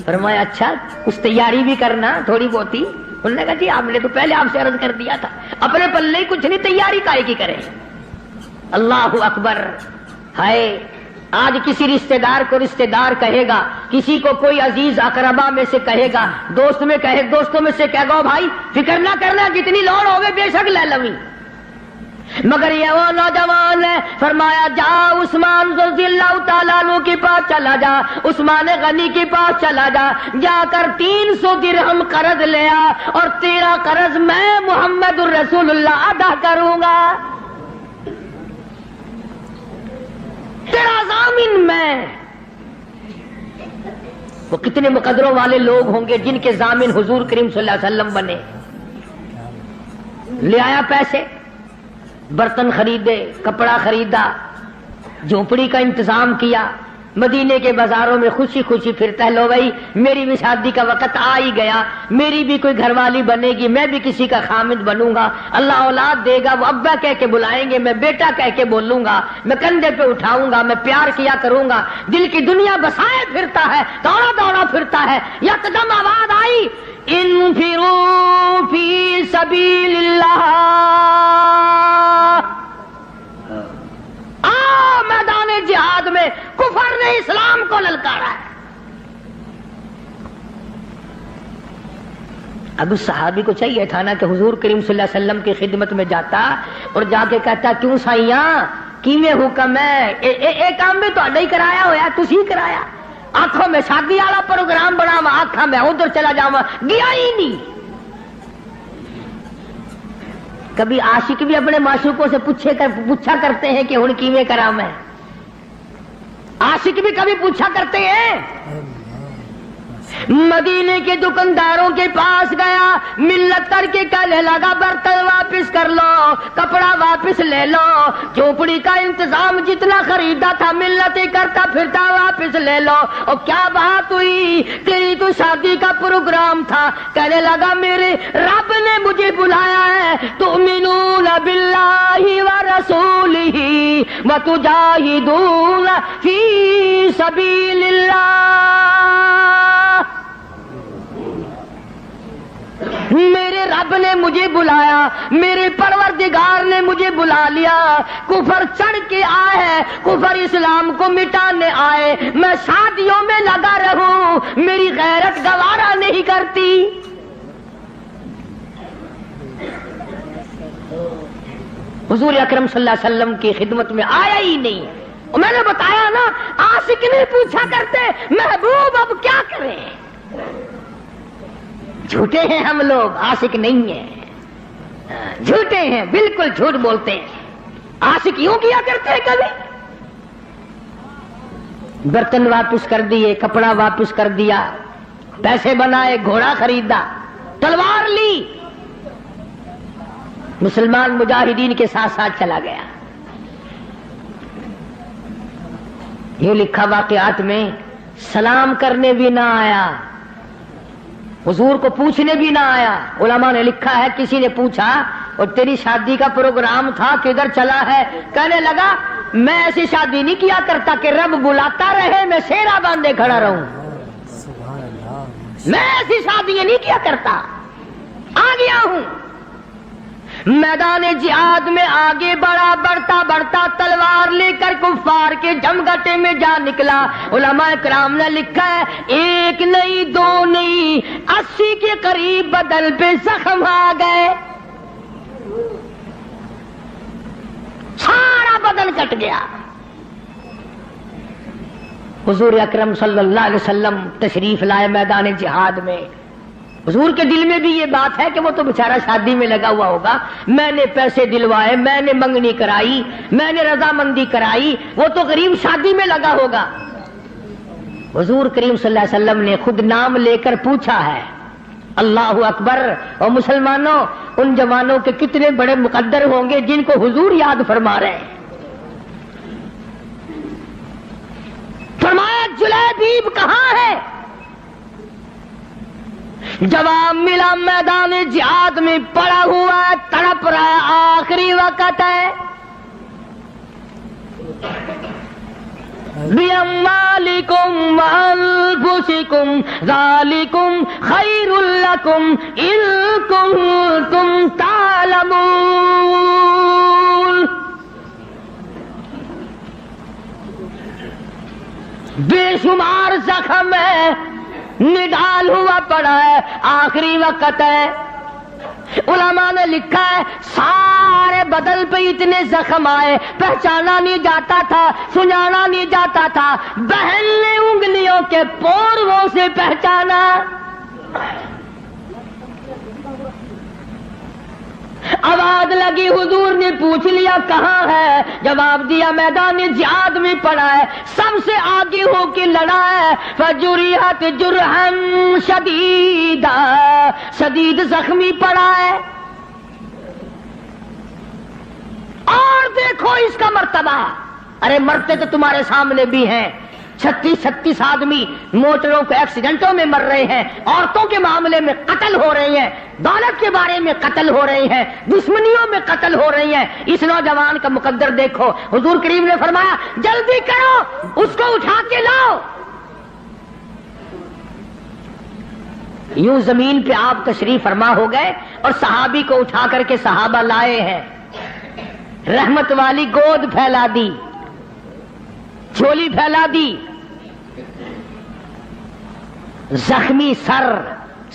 فرمایا اچھا کچھ تیاری بھی کرنا تھوڑی بہت ہی۔ انہوں نے کہا جی آپ نے تو پہلے آپ سے عرض کر دیا تھا، اپنے پلے ہی کچھ نہیں، تیاری کائے کی کرے۔ اللہ اکبر۔ ہائے، آج کسی رشتہ دار کو رشتہ دار کہے گا، کسی کو کوئی عزیز اقربا میں سے کہے گا، دوستوں میں سے کہے گا بھائی فکر نہ کرنا، جتنی لوڑ ہوگی بے شک لے لویں، مگر یہ وہ نوجوان ہے۔ فرمایا جا عثمان رضی اللہ تعالیٰ عنہ کے پاس چلا جا، عثمان غنی کے پاس چلا جا، جا کر 300 درہم قرض لیا اور تیرا قرض میں محمد الرسول اللہ ادا کروں گا، تیرا ضامن میں۔ وہ کتنے مقدروں والے لوگ ہوں گے جن کے ضامن حضور کریم صلی اللہ علیہ وسلم بنے۔ لے آیا پیسے، برتن خریدے، کپڑا خریدا، جھونپڑی کا انتظام کیا، مدینے کے بازاروں میں خوشی خوشی پھرتا ہے، لو بھائی میری بھی شادی کا وقت آ ہی گیا، میری بھی کوئی گھر والی بنے گی، میں بھی کسی کا خامد بنوں گا، اللہ اولاد دے گا، وہ ابا کہہ کے بلائیں گے، میں بیٹا کہہ کے بولوں گا، میں کندھے پہ اٹھاؤں گا، میں پیار کیا کروں گا، دل کی دنیا بسائے پھرتا ہے، دوڑا دوڑا پھرتا ہے، یکدم آواز آئی انفروا فی سبیل اللہ، میدان جہاد میں کفر نے اسلام کو للکارا ہے۔ اب اس صحابی کو چاہیے تھا نا کہ حضور کریم صلی اللہ علیہ وسلم کی خدمت میں جاتا اور جا کے کہتا کیوں سائیاں کیویں حکم ہے، اے کام بھی تو ہی کرایا ہوا، تسی کرایا، آنکھوں میں شادی والا پروگرام بنا، آنکھاں میں ادھر چلا جاواں، گیا ہی نہیں۔ کبھی عاشق بھی اپنے معشوقوں سے پوچھا کرتے ہیں کہ ہن کیویں کراں میں، عاشق بھی کبھی پوچھا کرتے ہیں۔ مدینے کے دکانداروں کے پاس گیا، ملت کر کے کہنے لگا برتن واپس کر لو، کپڑا واپس لے لو، جھوپڑی کا انتظام جتنا خریدا تھا ملت کرتا پھرتا واپس لے لو۔ اور کیا بات ہوئی، تیری تو شادی کا پروگرام تھا۔ کہنے لگا میرے رب نے مجھے بلایا ہے، تؤمنون باللہ ورسولہ وتجاہدون فی سبیل اللہ۔ میرے رب نے مجھے بلایا، میرے پروردگار نے مجھے بلا لیا، کفر چڑھ کے آئے ہے، کفر اسلام کو مٹانے آئے، میں شادیوں میں لگا رہوں، میری غیرت گوارا نہیں کرتی۔ حضور اکرم صلی اللہ علیہ وسلم کی خدمت میں آیا ہی نہیں۔ میں نے بتایا نا، عاشق نہیں پوچھا کرتے محبوب اب کیا کریں۔ جھوٹے ہیں ہم لوگ، عاشق نہیں ہیں، جھوٹے ہیں، بالکل جھوٹ بولتے ہیں۔ عاشق یوں کیا کرتے ہیں، کبھی برتن واپس کر دیے، کپڑا واپس کر دیا، پیسے بنائے، گھوڑا خریدا، تلوار لی، مسلمان مجاہدین کے ساتھ ساتھ چلا گیا۔ یہ لکھا واقعات میں، سلام کرنے بھی نہ آیا، حضور کو پوچھنے بھی نہ آیا۔ علماء نے لکھا ہے کسی نے پوچھا اور تیری شادی کا پروگرام تھا کدھر چلا ہے، کہنے لگا میں ایسی شادی نہیں کیا کرتا کہ رب بلاتا رہے میں سیرا باندھے کھڑا رہوں، میں ایسی شادی نہیں کیا کرتا، آ گیا ہوں۔ میدان جہاد میں آگے بڑھا، بڑھتا بڑھتا تلوار لے کر کفار کے جمگٹے میں جا نکلا۔ علماء کرام نے لکھا ہے ایک نہیں دو نہیں 80 کے قریب بدن پہ زخم آ گئے، سارا بدن کٹ گیا۔ حضور اکرم صلی اللہ علیہ وسلم تشریف لائے میدان جہاد میں۔ حضور کے دل میں بھی یہ بات ہے کہ وہ تو بیچارہ شادی میں لگا ہوا ہوگا، میں نے پیسے دلوائے، میں نے منگنی کرائی، میں نے رضامندی کرائی، وہ تو غریب شادی میں لگا ہوگا۔ حضور کریم صلی اللہ علیہ وسلم نے خود نام لے کر پوچھا ہے، اللہ اکبر۔ اور مسلمانوں، ان جوانوں کے کتنے بڑے مقدر ہوں گے جن کو حضور یاد فرما رہے ہیں۔ فرمایا جلیبیب کہاں ہے؟ جواب ملا میدان جہاد میں پڑا ہوا ہے، تڑپ رہا ہے، آخری وقت ہے۔ بِأَمْوَالِكُمْ وَأَنفُسِكُمْ ذَلِكُمْ خَيْرٌ لَكُمْ إِن كُنتُمْ تَعْلَمُونَ۔ بے شمار زخم ہے، نڈال ہوا پڑا ہے، آخری وقت ہے۔ علماء نے لکھا ہے سارے بدن پہ اتنے زخم آئے، پہچانا نہیں جاتا تھا، سنانا نہیں جاتا تھا، بہن نے انگلیوں کے پوروں سے پہچانا۔ آواز لگی، حضور نے پوچھ لیا کہاں ہے؟ جواب دیا میدان جہاد میں پڑا ہے، سب سے آگے ہو کے لڑا ہے۔ فجرحت جرحا شدیدا، شدید زخمی پڑا ہے۔ اور دیکھو اس کا مرتبہ، ارے مرتے تو تمہارے سامنے بھی ہیں، 36 آدمی موٹروں کے ایکسیڈنٹوں میں مر رہے ہیں، عورتوں کے معاملے میں قتل ہو رہے ہیں، دولت کے بارے میں قتل ہو رہے ہیں، دشمنیوں میں قتل ہو رہی ہیں. اس نوجوان کا مقدر دیکھو. حضور کریم نے فرمایا جلدی کرو، اس کو اٹھا کے لاؤ. یوں زمین پہ آپ تشریف فرما ہو گئے اور صحابی کو اٹھا کر کے صحابہ لائے ہیں. رحمت والی گود پھیلا دی، جھولی پھیلا دی، زخمی سر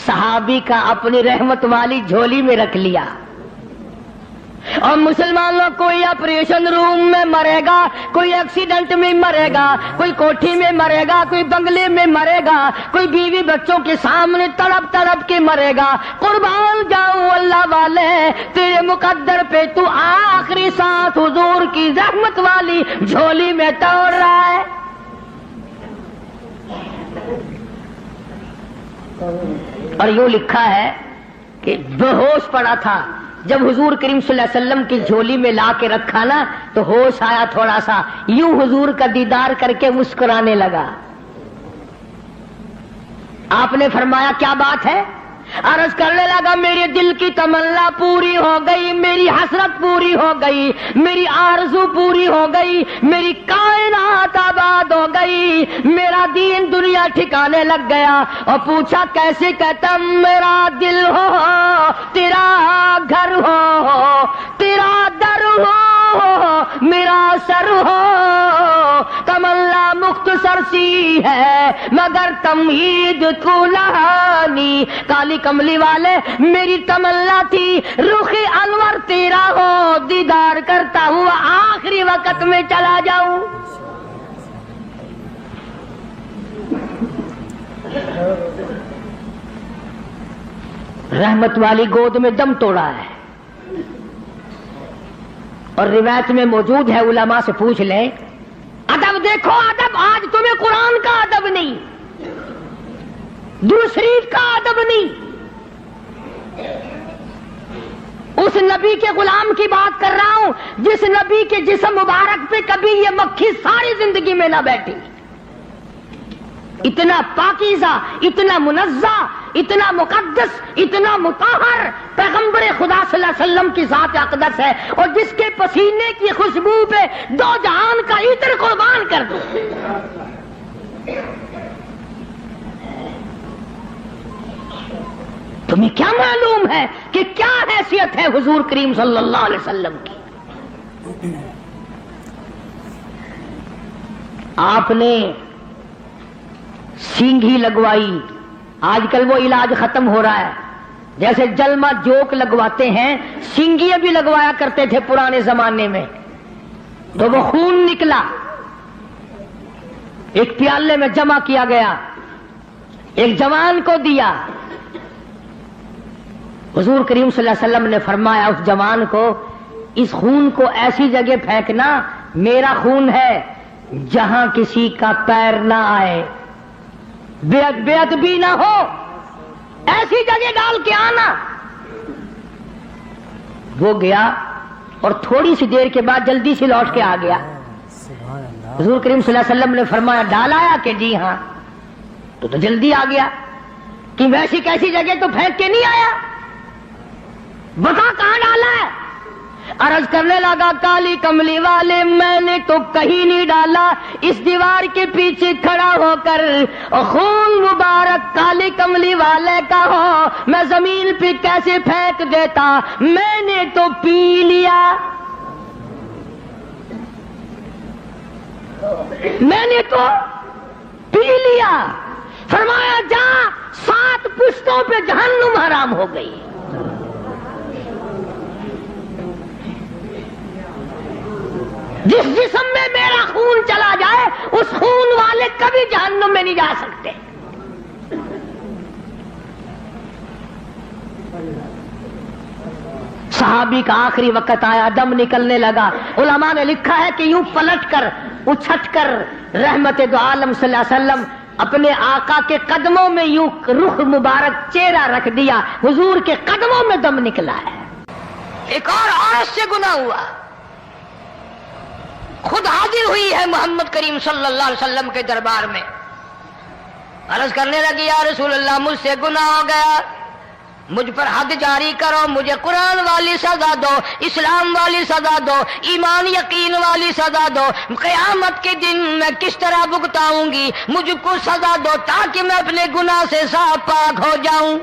صحابی کا اپنی رحمت والی جھولی میں رکھ لیا. اور مسلمانوں کوئی آپریشن روم میں مرے گا، کوئی ایکسیڈنٹ میں مرے گا، کوئی کوٹھی میں مرے گا، کوئی بنگلے میں مرے گا، کوئی بیوی بچوں کے سامنے تڑپ تڑپ کے مرے گا. قربان جاؤں اللہ والے، تیرے مقدر پہ تو آخری سانس حضور کی رحمت والی جھولی میں توڑ رہا ہے. اور یوں لکھا ہے کہ بے ہوش پڑا تھا. جب حضور کریم صلی اللہ علیہ وسلم کی جھولی میں لا کے رکھا نا تو ہوش آیا تھوڑا سا، یوں حضور کا دیدار کر کے مسکرانے لگا. آپ نے فرمایا کیا بات ہے؟ عرض کرنے لگا میرے دل کی تمنا پوری ہو گئی، میری حسرت پوری ہو گئی، میری آرزو پوری ہو گئی، میری کائنات آباد ہو گئی، میرا دین دنیا ٹھکانے لگ گیا. اور پوچھا کیسے؟ کہتا میرا دل ہو، تیرا گھر ہو، تیرا در ہو، میرا سر ہو. تمنا مختصر سی ہے مگر تمہید طولانی. کالی کملی والے میری تمنا تھی رخ انور تیرا ہو، دیدار کرتا ہوا آخری وقت میں چلا جاؤں. رحمت والی گود میں دم توڑا ہے. اور روایت میں موجود ہے، علماء سے پوچھ لیں. ادب دیکھو، ادب آج تمہیں قرآن کا ادب نہیں، درود شریف کا ادب نہیں، اس نبی کے غلام کی بات کر رہا ہوں جس نبی کے جسم مبارک پہ کبھی یہ مکھی ساری زندگی میں نہ بیٹھی. اتنا پاکیزہ، اتنا منزہ، اتنا مقدس، اتنا مطہر پیغمبر خدا صلی اللہ علیہ وسلم کی ذات اقدس ہے، اور جس کے پسینے کی خوشبو پہ 2 جہان کا عطر قربان کر دو. تمہیں کیا معلوم ہے کہ کیا حیثیت ہے حضور کریم صلی اللہ علیہ وسلم کی؟ آپ نے سینگھی لگوائی. آج کل وہ علاج ختم ہو رہا ہے، جیسے جلما جوک لگواتے ہیں، سینگھی بھی لگوایا کرتے تھے پرانے زمانے میں. تو وہ خون نکلا، ایک پیالے میں جمع کیا گیا، ایک جوان کو دیا. حضور کریم صلی اللہ علیہ وسلم نے فرمایا اس جوان کو اس خون کو ایسی جگہ پھینکنا، میرا خون ہے، جہاں کسی کا پیر نہ آئے، بے ادبی نہ ہو، ایسی جگہ ڈال کے آنا. وہ گیا اور تھوڑی سی دیر کے بعد جلدی سے لوٹ کے آ گیا. حضور کریم صلی اللہ علیہ وسلم نے فرمایا ڈال آیا کہ جی ہاں. تو جلدی آ گیا کہ ویسی کیسی جگہ تو پھینک کے نہیں آیا، بتا کہاں ڈالا ہے؟ عرض کرنے لگا کالی کملی والے میں نے تو کہیں نہیں ڈالا، اس دیوار کے پیچھے کھڑا ہو کر خون مبارک کالی کملی والے کا ہو میں زمین پہ کیسے پھینک دیتا، میں نے تو پی لیا، میں نے تو پی لیا. فرمایا جا 7 پشتوں پہ جہنم حرام ہو گئی. جس جسم میں میرا خون چلا جائے اس خون والے کبھی جہنم میں نہیں جا سکتے. صحابی کا آخری وقت آیا، دم نکلنے لگا. علماء نے لکھا ہے کہ یوں پلٹ کر اچھٹ کر رحمت دو عالم صلی اللہ علیہ وسلم اپنے آقا کے قدموں میں یوں رخ مبارک چہرہ رکھ دیا، حضور کے قدموں میں دم نکلا ہے. ایک اور عورت سے گناہ ہوا، خود حاضر ہوئی ہے محمد کریم صلی اللہ علیہ وسلم کے دربار میں، عرض کرنے لگی یا رسول اللہ مجھ سے گناہ ہو گیا، مجھ پر حد جاری کرو، مجھے قرآن والی سزا دو، اسلام والی سزا دو، ایمان یقین والی سزا دو، قیامت کے دن میں کس طرح بھگتاؤں گی، مجھ کو سزا دو تاکہ میں اپنے گناہ سے صاف پاک ہو جاؤں۔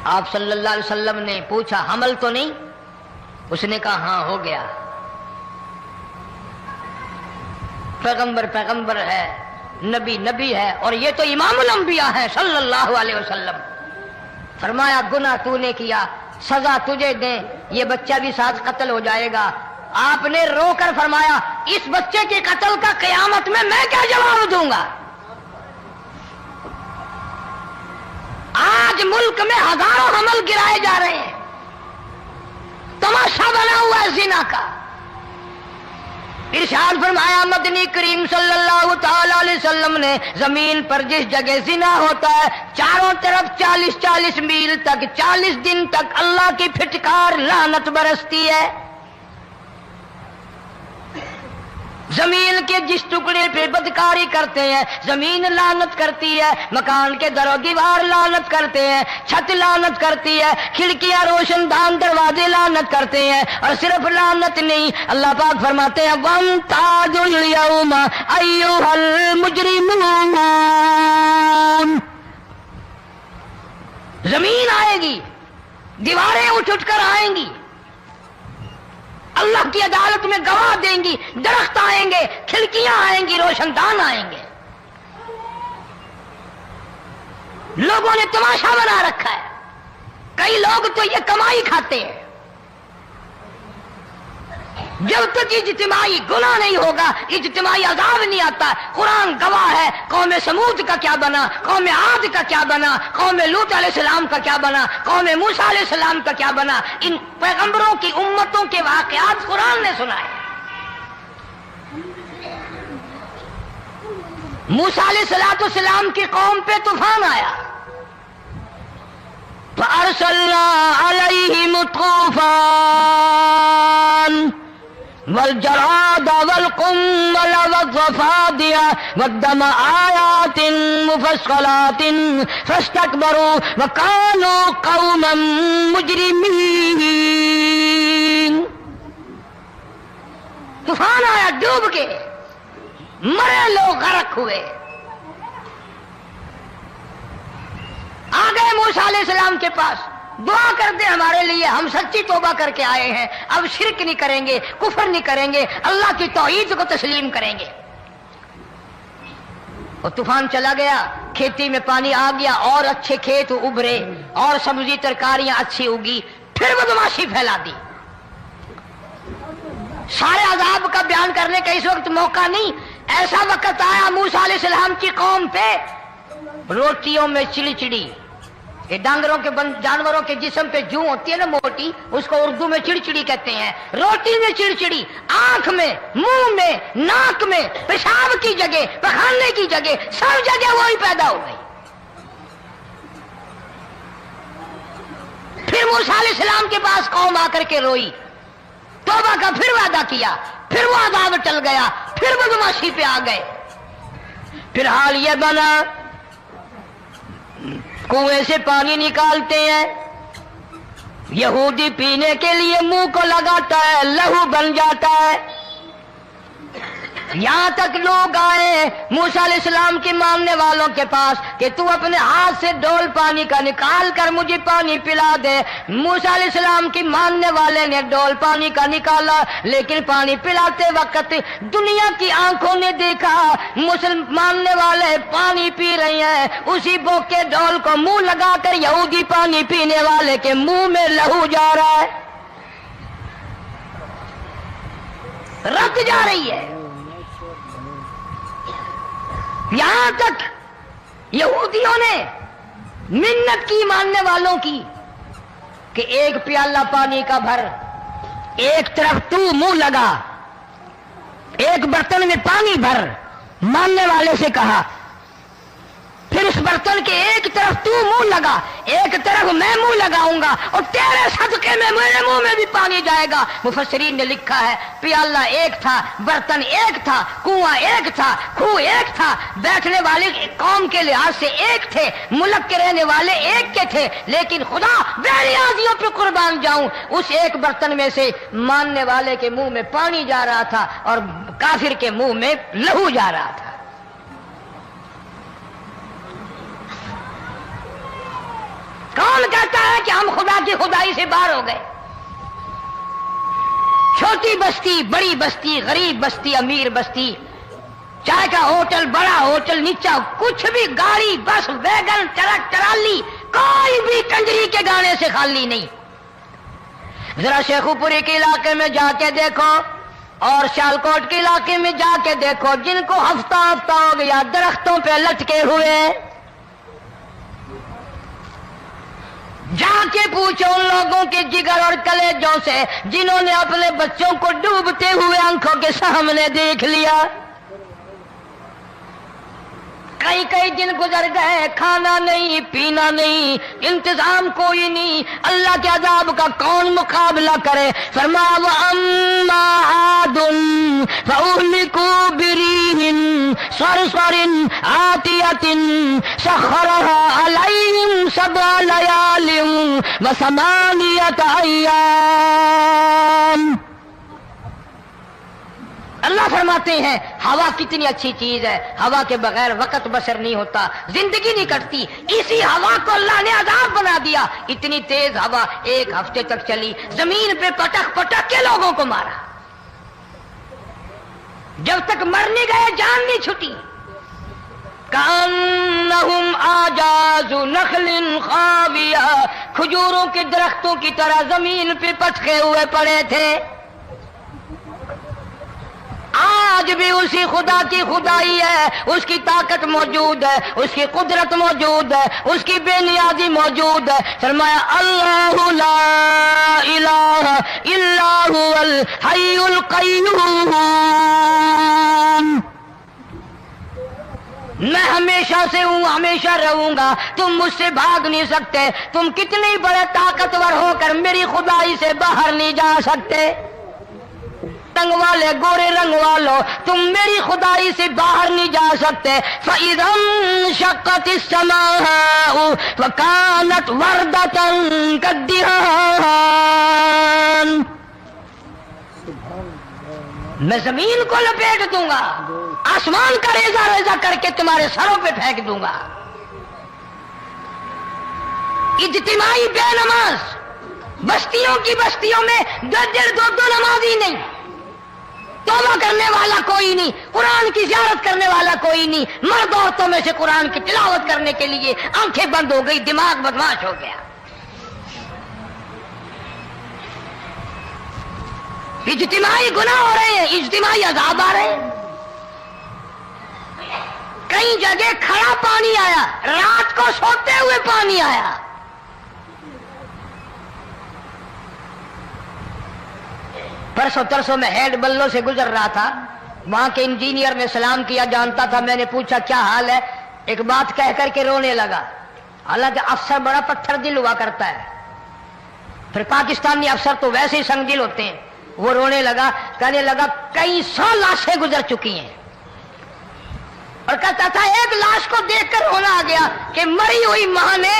آپ صلی اللہ علیہ وسلم نے پوچھا حمل تو نہیں؟ اس نے کہا ہاں ہو گیا۔ پیغمبر ہے، نبی ہے، اور یہ تو امام الانبیاء ہے صلی اللہ علیہ وسلم۔ فرمایا گناہ تو نے کیا، سزا تجھے دیں، یہ بچہ بھی ساتھ قتل ہو جائے گا۔ آپ نے رو کر فرمایا اس بچے کے قتل کا قیامت میں کیا جواب دوں گا؟ آج ملک میں ہزاروں حمل گرائے جا رہے ہیں، تماشا بنا ہوا ہے زنا کا۔ ارشاد فرمایا مدنی کریم صلی اللہ تعالی علیہ وسلم نے زمین پر جس جگہ زنا ہوتا ہے چاروں طرف 40 میل تک 40 دن تک اللہ کی پھٹکار لعنت برستی ہے۔ زمین کے جس ٹکڑے پہ بدکاری کرتے ہیں زمین لعنت کرتی ہے، مکان کے در و دیوار لعنت کرتے ہیں، چھت لعنت کرتی ہے، کھڑکیاں روشن دان دروازے لعنت کرتے ہیں، اور صرف لعنت نہیں، اللہ پاک فرماتے ہیں وَامْتَازُوا الْيَوْمَ أَيُّهَا الْمُجْرِمُونَ۔ زمین آئے گی، دیواریں اٹھ کر آئیں گی، اللہ کی عدالت میں گواہ دیں گی، درخت آئیں گے، کھڑکیاں آئیں گی، روشن دان آئیں گے۔ لوگوں نے تماشا بنا رکھا ہے، کئی لوگ تو یہ کمائی کھاتے ہیں۔ جب تک اجتماعی گناہ نہیں ہوگا اجتماعی عذاب نہیں آتا۔ قرآن گواہ ہے، قوم سمود کا کیا بنا، قوم عاد کا کیا بنا، قوم لوط علیہ السلام کا کیا بنا، قوم موسیٰ علیہ السلام کا کیا بنا۔ ان پیغمبروں کی امتوں کے واقعات قرآن نے سنائے۔ موسیٰ علیہ السلام کی قوم پہ طوفان آیا، فَأَرْسَلْنَا عَلَيْهِمُ الطُّوفَانَ والجراد والقمل والضفادع والدم آيات مفصلات فاستكبروا وكانوا قوما مجرمين۔ طوفان آیا، ڈوب کے مرے لوگ، غرق ہوئے۔ آ گئے موسیٰ علیہ السلام کے پاس، دعا کر دے ہمارے لیے، ہم سچی توبہ کر کے آئے ہیں، اب شرک نہیں کریں گے، کفر نہیں کریں گے، اللہ کی توحید کو تسلیم کریں گے۔ اور طوفان چلا گیا، کھیتی میں پانی آ گیا، اور اچھے کھیت ابھرے، اور سبزی ترکاریاں اچھی اگی، پھر بدماشی پھیلا دی۔ سارے عذاب کا بیان کرنے کا اس وقت موقع نہیں، ایسا وقت آیا موسیٰ علیہ السلام کی قوم پہ روٹیوں میں چڑچڑی، یہ ڈانگروں کے جانوروں کے جسم پہ جوں ہوتی ہے نا موٹی، اس کو اردو میں چڑچڑی کہتے ہیں۔ روٹی میں چڑچڑی، آنکھ میں، منہ میں، ناک میں، پیشاب کی جگہ، پخانے کی جگہ، سب جگہ وہی پیدا ہو گئی۔ پھر موسیٰ علیہ السلام کے پاس قوم آ کر کے روئی، توبہ کا پھر وعدہ کیا، پھر وہ عذاب ٹل گیا، پھر بدماشی پہ آ گئے۔ پھر حال یہ بنا کنویں سے پانی نکالتے ہیں، یہودی پینے کے لیے منہ کو لگاتا ہے، لہو بن جاتا ہے۔ یہاں تک لوگ آئے موسیٰ علیہ السلام کی ماننے والوں کے پاس کہ تو اپنے ہاتھ سے ڈول پانی کا نکال کر مجھے پانی پلا دے۔ موسیٰ علیہ السلام کی ماننے والے نے ڈول پانی کا نکالا، لیکن پانی پلاتے وقت دنیا کی آنکھوں نے دیکھا مسلم ماننے والے پانی پی رہے ہیں، اسی بوک کے ڈول کو منہ لگا کر یہودی پانی پینے والے کے منہ میں لہو جا رہا ہے، رت جا رہی ہے۔ یہاں تک یہودیوں نے منت کی ماننے والوں کی کہ ایک پیالہ پانی کا بھر، ایک طرف تو منہ لگا، ایک برتن میں پانی بھر، ماننے والے سے کہا۔ پھر اس برتن کے ایک طرف تو منہ لگا، ایک طرف میں منہ لگاؤں گا، اور تیرے صدقے میں میرے منہ میں بھی پانی جائے گا۔ مفسرین نے لکھا ہے پیالہ ایک تھا، برتن ایک تھا، کنواں ایک تھا، کھوہ ایک تھا، بیٹھنے والے قوم کے لحاظ سے ایک تھے، ملک کے رہنے والے ایک کے تھے، لیکن خدا بے نیازیوں پہ قربان جاؤں، اس ایک برتن میں سے ماننے والے کے منہ میں پانی جا رہا تھا اور کافر کے منہ میں لہو جا رہا تھا۔ کون کہتا ہے کہ ہم خدا کی خدائی سے باہر ہو گئے؟ چھوٹی بستی، بڑی بستی، غریب بستی، امیر بستی، چائے کا ہوٹل، بڑا ہوٹل، نیچا کچھ بھی، گاڑی، بس، ویگن، ٹرک، ٹرالی، کوئی بھی کنجری کے گانے سے خالی نہیں۔ ذرا شیخو پوری کے علاقے میں جا کے دیکھو اور سیالکوٹ کے علاقے میں جا کے دیکھو، جن کو ہفتہ ہفتہ ہو گیا درختوں پہ لٹکے ہوئے، جا کے پوچھو ان لوگوں کے جگر اور کلیجوں سے جنہوں نے اپنے بچوں کو ڈوبتے ہوئے آنکھوں کے سامنے دیکھ لیا۔ کئی کئی دن گزر گئے، کھانا نہیں، پینا نہیں، انتظام کوئی نہیں، اللہ کے عذاب کا کون مقابلہ کرے؟ فرمایا وَأَمَّا عَادٌ فَأُهْلِكُوا بِرِيحٍ صَرْصَرٍ عَاتِيَةٍ سَخَّرَهَا عَلَيْهِمْ سَبْعَ لَيَالٍ وَثَمَانِيَةَ أَيَّامٍ۔ اللہ فرماتے ہیں ہوا کتنی اچھی چیز ہے، ہوا کے بغیر وقت بسر نہیں ہوتا، زندگی نہیں کٹتی، اسی ہوا کو اللہ نے عذاب بنا دیا۔ اتنی تیز ہوا ایک ہفتے تک چلی، زمین پہ پٹک پٹک کے لوگوں کو مارا، جب تک مر نہیں گئے جان نہیں چھٹی۔ کأنہم اعجاز نخل خاویہ، کھجوروں کے درختوں کی طرح زمین پہ پٹکے ہوئے پڑے تھے۔ آج بھی اسی خدا کی خدائی ہے، اس کی طاقت موجود ہے، اس کی قدرت موجود ہے، اس کی بے نیازی موجود ہے۔ فرمایا اللہ لا الہ الا هو الحی القیوم، میں ہمیشہ سے ہوں، ہمیشہ رہوں گا، تم مجھ سے بھاگ نہیں سکتے، تم کتنے بڑے طاقتور ہو کر میری خدائی سے باہر نہیں جا سکتے۔ رنگ والے، گورے رنگ والو، تم میری خدائی سے باہر نہیں جا سکتے۔ فَإِذَا انشَقَّتِ السَّمَاءُ فَكَانَتْ وَرْدَةً كَالدِّهَانِ، میں زمین کو لپیٹ دوں گا، آسمان کا ریزہ ریزہ کر کے تمہارے سروں پہ پھینک دوں گا۔ اجتماعی بے نماز، بستیوں کی بستیوں میں دو نمازی نہیں، توبہ کرنے والا کوئی نہیں، قرآن کی زیارت کرنے والا کوئی نہیں، مرد عورتوں میں سے قرآن کی تلاوت کرنے کے لیے آنکھیں بند ہو گئی، دماغ بدماش ہو گیا۔ اجتماعی گناہ ہو رہے ہیں، اجتماعی عذاب آ رہے ہیں۔ کئی جگہ کھڑا پانی آیا، رات کو سوتے ہوئے پانی آیا۔ پرسوں ترسوں میں ہیڈ بلوں سے گزر رہا تھا، وہاں کے انجینئر نے سلام کیا، جانتا تھا، میں نے پوچھا کیا حال ہے، ایک بات کہہ کر کے رونے لگا، حالانکہ افسر بڑا پتھر دل ہوا کرتا ہے، پھر پاکستانی افسر تو ویسے ہی سنگ دل ہوتے ہیں۔ وہ رونے لگا، کہنے لگا کئی 100 لاشیں گزر چکی ہیں، اور کہتا تھا ایک لاش کو دیکھ کر رونا آ گیا کہ مری ہوئی ماں نے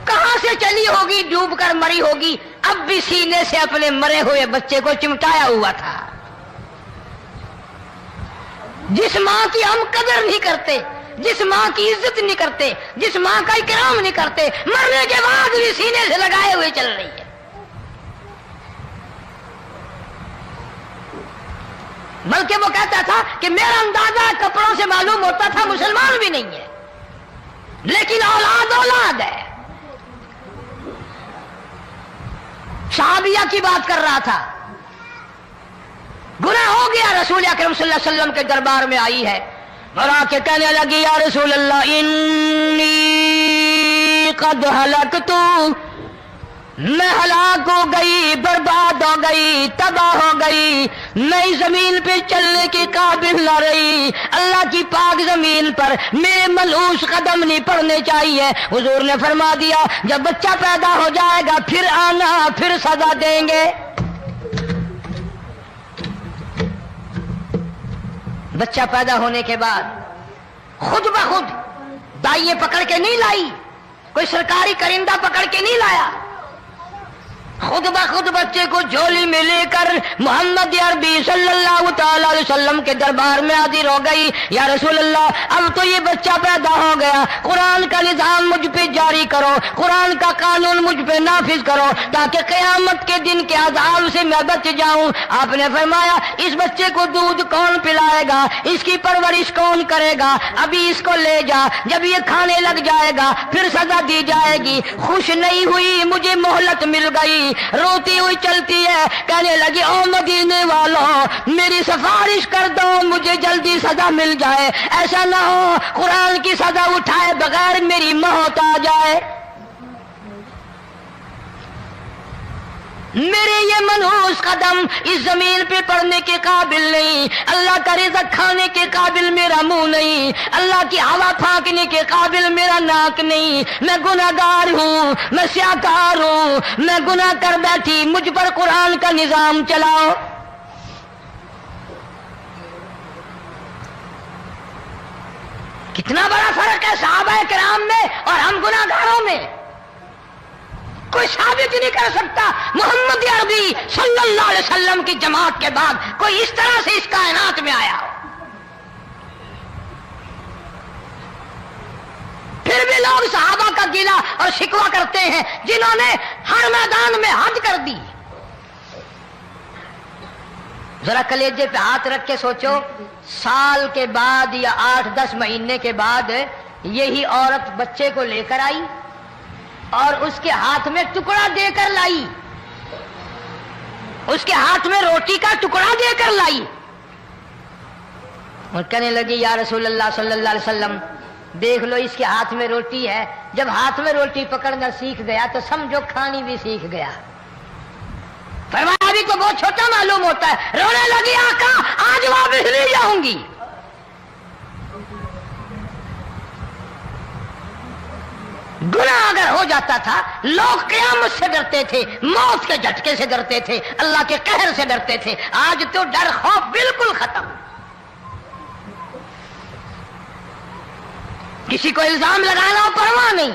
کہاں سے چلی ہوگی، ڈوب کر مری ہوگی، اب بھی سینے سے اپنے مرے ہوئے بچے کو چمٹایا ہوا تھا۔ جس ماں کی ہم قدر نہیں کرتے، جس ماں کی عزت نہیں کرتے، جس ماں کا اکرام نہیں کرتے، مرنے کے بعد بھی سینے سے لگائے ہوئے چل رہی ہے۔ بلکہ وہ کہتا تھا کہ میرا اندازہ کپڑوں سے معلوم ہوتا تھا مسلمان بھی نہیں ہے، لیکن اولاد اولاد ہے۔ صحابیہ کی بات کر رہا تھا، گناہ ہو گیا، رسول اکرم صلی اللہ علیہ وسلم کے دربار میں آئی ہے اور آ کے کہنے لگی یا رسول اللہ انی قد ہلکت، میں ہلاک ہو گئی، برباد ہو گئی، تباہ ہو گئی، گئی، نئی زمین پہ چلنے کے قابل نہ رہی، اللہ کی پاک زمین پر میرے ملوث قدم نہیں پڑنے چاہیے۔ حضور نے فرما دیا جب بچہ پیدا ہو جائے گا پھر آنا، پھر سزا دیں گے۔ بچہ پیدا ہونے کے بعد خود بخود دائیں پکڑ کے نہیں لائی، کوئی سرکاری کرندہ پکڑ کے نہیں لایا، خود بخود بچے کو جھولی میں لے کر محمد عربی صلی اللہ تعالی علیہ وسلم کے دربار میں حاضر ہو گئی۔ یا رسول اللہ، اب تو یہ بچہ پیدا ہو گیا، قرآن کا نظام مجھ پہ جاری کرو، قرآن کا قانون مجھ پہ نافذ کرو تاکہ قیامت کے دن کے عذاب سے میں بچ جاؤں۔ آپ نے فرمایا اس بچے کو دودھ کون پلائے گا، اس کی پرورش کون کرے گا، ابھی اس کو لے جا، جب یہ کھانے لگ جائے گا پھر سزا دی جائے گی۔ خوش نہیں ہوئی، مجھے مہلت مل گئی، روتی ہوئی چلتی ہے، کہنے لگی او مدینے والوں میری سفارش کر دو، مجھے جلدی سزا مل جائے، ایسا نہ ہو قرآن کی سزا اٹھائے بغیر میری موت آ جائے۔ میرے یہ منحوس قدم اس زمین پہ پڑنے کے قابل نہیں، اللہ کا رزق کھانے کے قابل میرا منہ نہیں، اللہ کی ہوا پھانکنے کے قابل میرا ناک نہیں، میں گناہگار ہوں، میں سیاکار ہوں، میں گناہ کر بیٹھی، مجھ پر قرآن کا نظام چلاؤ۔ کتنا بڑا فرق ہے صحابہ کرام میں اور ہم گناہگاروں میں، کوئی ثابت نہیں کر سکتا محمد عربی صلی اللہ علیہ وسلم کی جماعت کے بعد کوئی اس طرح سے اس کائنات میں آیا ہو۔ پھر بھی لوگ صحابہ کا گیلا اور شکوہ کرتے ہیں جنہوں نے ہر میدان میں حد کر دی۔ ذرا کلیجے پہ ہاتھ رکھ کے سوچو، سال کے بعد یا 8-10 مہینے کے بعد یہی عورت بچے کو لے کر آئی اور اس کے ہاتھ میں ٹکڑا دے کر لائی، اس کے ہاتھ میں روٹی کا ٹکڑا دے کر لائی اور کہنے لگی یا رسول اللہ صلی اللہ علیہ وسلم دیکھ لو اس کے ہاتھ میں روٹی ہے، جب ہاتھ میں روٹی پکڑنا سیکھ گیا تو سمجھو کھانی بھی سیکھ گیا۔ فرمایا ابھی تو بہت چھوٹا معلوم ہوتا ہے، رونے لگی آقا آج واپس نہیں جاؤں گی۔ گناہ اگر ہو جاتا تھا لوگ قیامت سے ڈرتے تھے، موت کے جھٹکے سے ڈرتے تھے، اللہ کے قہر سے ڈرتے تھے، آج تو ڈر خوف بالکل ختم۔ کسی کو الزام لگانا ہو پرواہ نہیں،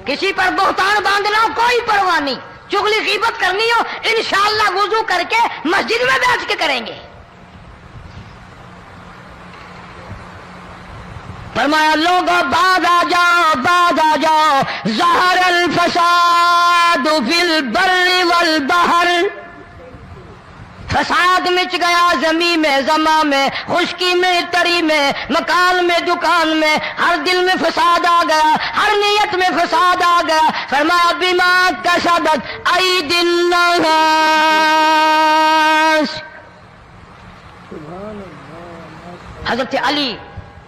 کسی پر بہتان باندھنا ہو کوئی پرواہ نہیں، چغلی غیبت کرنی ہو انشاءاللہ وضو کر کے مسجد میں بیٹھ کے کریں گے۔ فرمایا لوگوں بعد آ جاؤ، بعد آ جاؤ، ظہر الفساد فی البر والبحر، فساد مچ گیا زمین میں، زماں میں، خشکی میں، تری میں، مکان میں، دکان میں، ہر دل میں فساد آ گیا، ہر نیت میں فساد آ گیا۔ فرمایا بما کسبت ایدی الناس، حضرت علی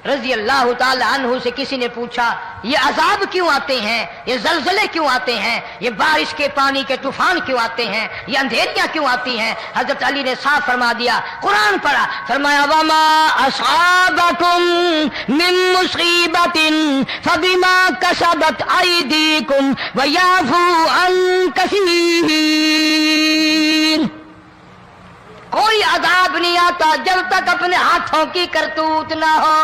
رضی اللہ تعالی عنہ سے کسی نے پوچھا یہ عذاب کیوں آتے ہیں، یہ زلزلے کیوں آتے ہیں، یہ بارش کے پانی کے طوفان کیوں آتے ہیں، یہ اندھیریاں کیوں آتی ہیں؟ حضرت علی نے صاف فرما دیا، قرآن پڑھا، فرمایا وما اصابکم من مصیبت فبما کسبت ایدیکم ویعفو عن کثیر، کوئی عذاب نہیں آتا جب تک اپنے ہاتھوں کی کرتوت نہ ہو۔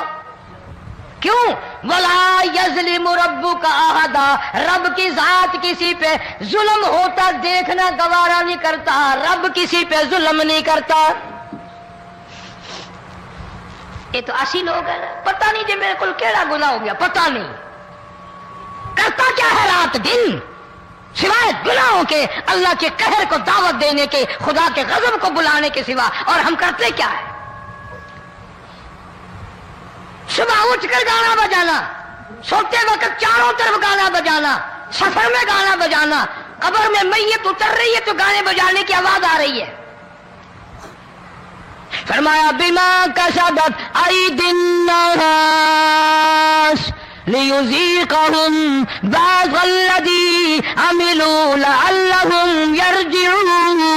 کیوں؟ وَلَا يَظْلِمُ رَبُّكَ أَحَدًا، رب کی ذات کسی پہ ظلم ہوتا دیکھنا گوارا نہیں کرتا، رب کسی پہ ظلم نہیں کرتا۔ یہ تو اسی لوگ ہیں، پتہ نہیں جی میرے کو کیڑا گناہ ہو گیا، پتہ نہیں کرتا کیا ہے رات دن سوائے گناہوں کے، اللہ کے قہر کو دعوت دینے کے، خدا کے غضب کو بلانے کے سوا، اور ہم کرتے کیا ہے؟ صبح اٹھ کر گانا بجانا، سوتے وقت چاروں طرف گانا بجانا، سفر میں گانا بجانا، قبر میں میت اتر رہی ہے تو گانے بجانے کی آواز آ رہی ہے۔ فرمایا بما کسبت ایدی الناس لیذیقہم بعض الذی عملوا لعلہم یرجعون،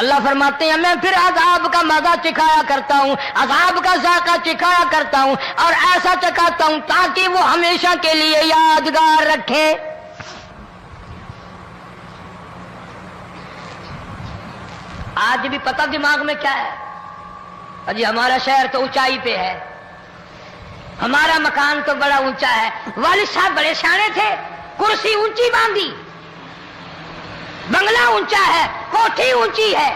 اللہ فرماتے ہیں میں پھر عذاب کا مزہ چکھایا کرتا ہوں، عذاب کا ذائقہ چکھایا کرتا ہوں، اور ایسا چکھاتا ہوں تاکہ وہ ہمیشہ کے لیے یادگار رکھے۔ آج بھی پتہ دماغ میں کیا ہے؟ جی ہمارا شہر تو اونچائی پہ ہے، ہمارا مکان تو بڑا اونچا ہے، والد صاحب بڑے سیانے تھے، کرسی اونچی باندھی، بنگلہ اونچا ہے، کوٹھی اونچی ہے،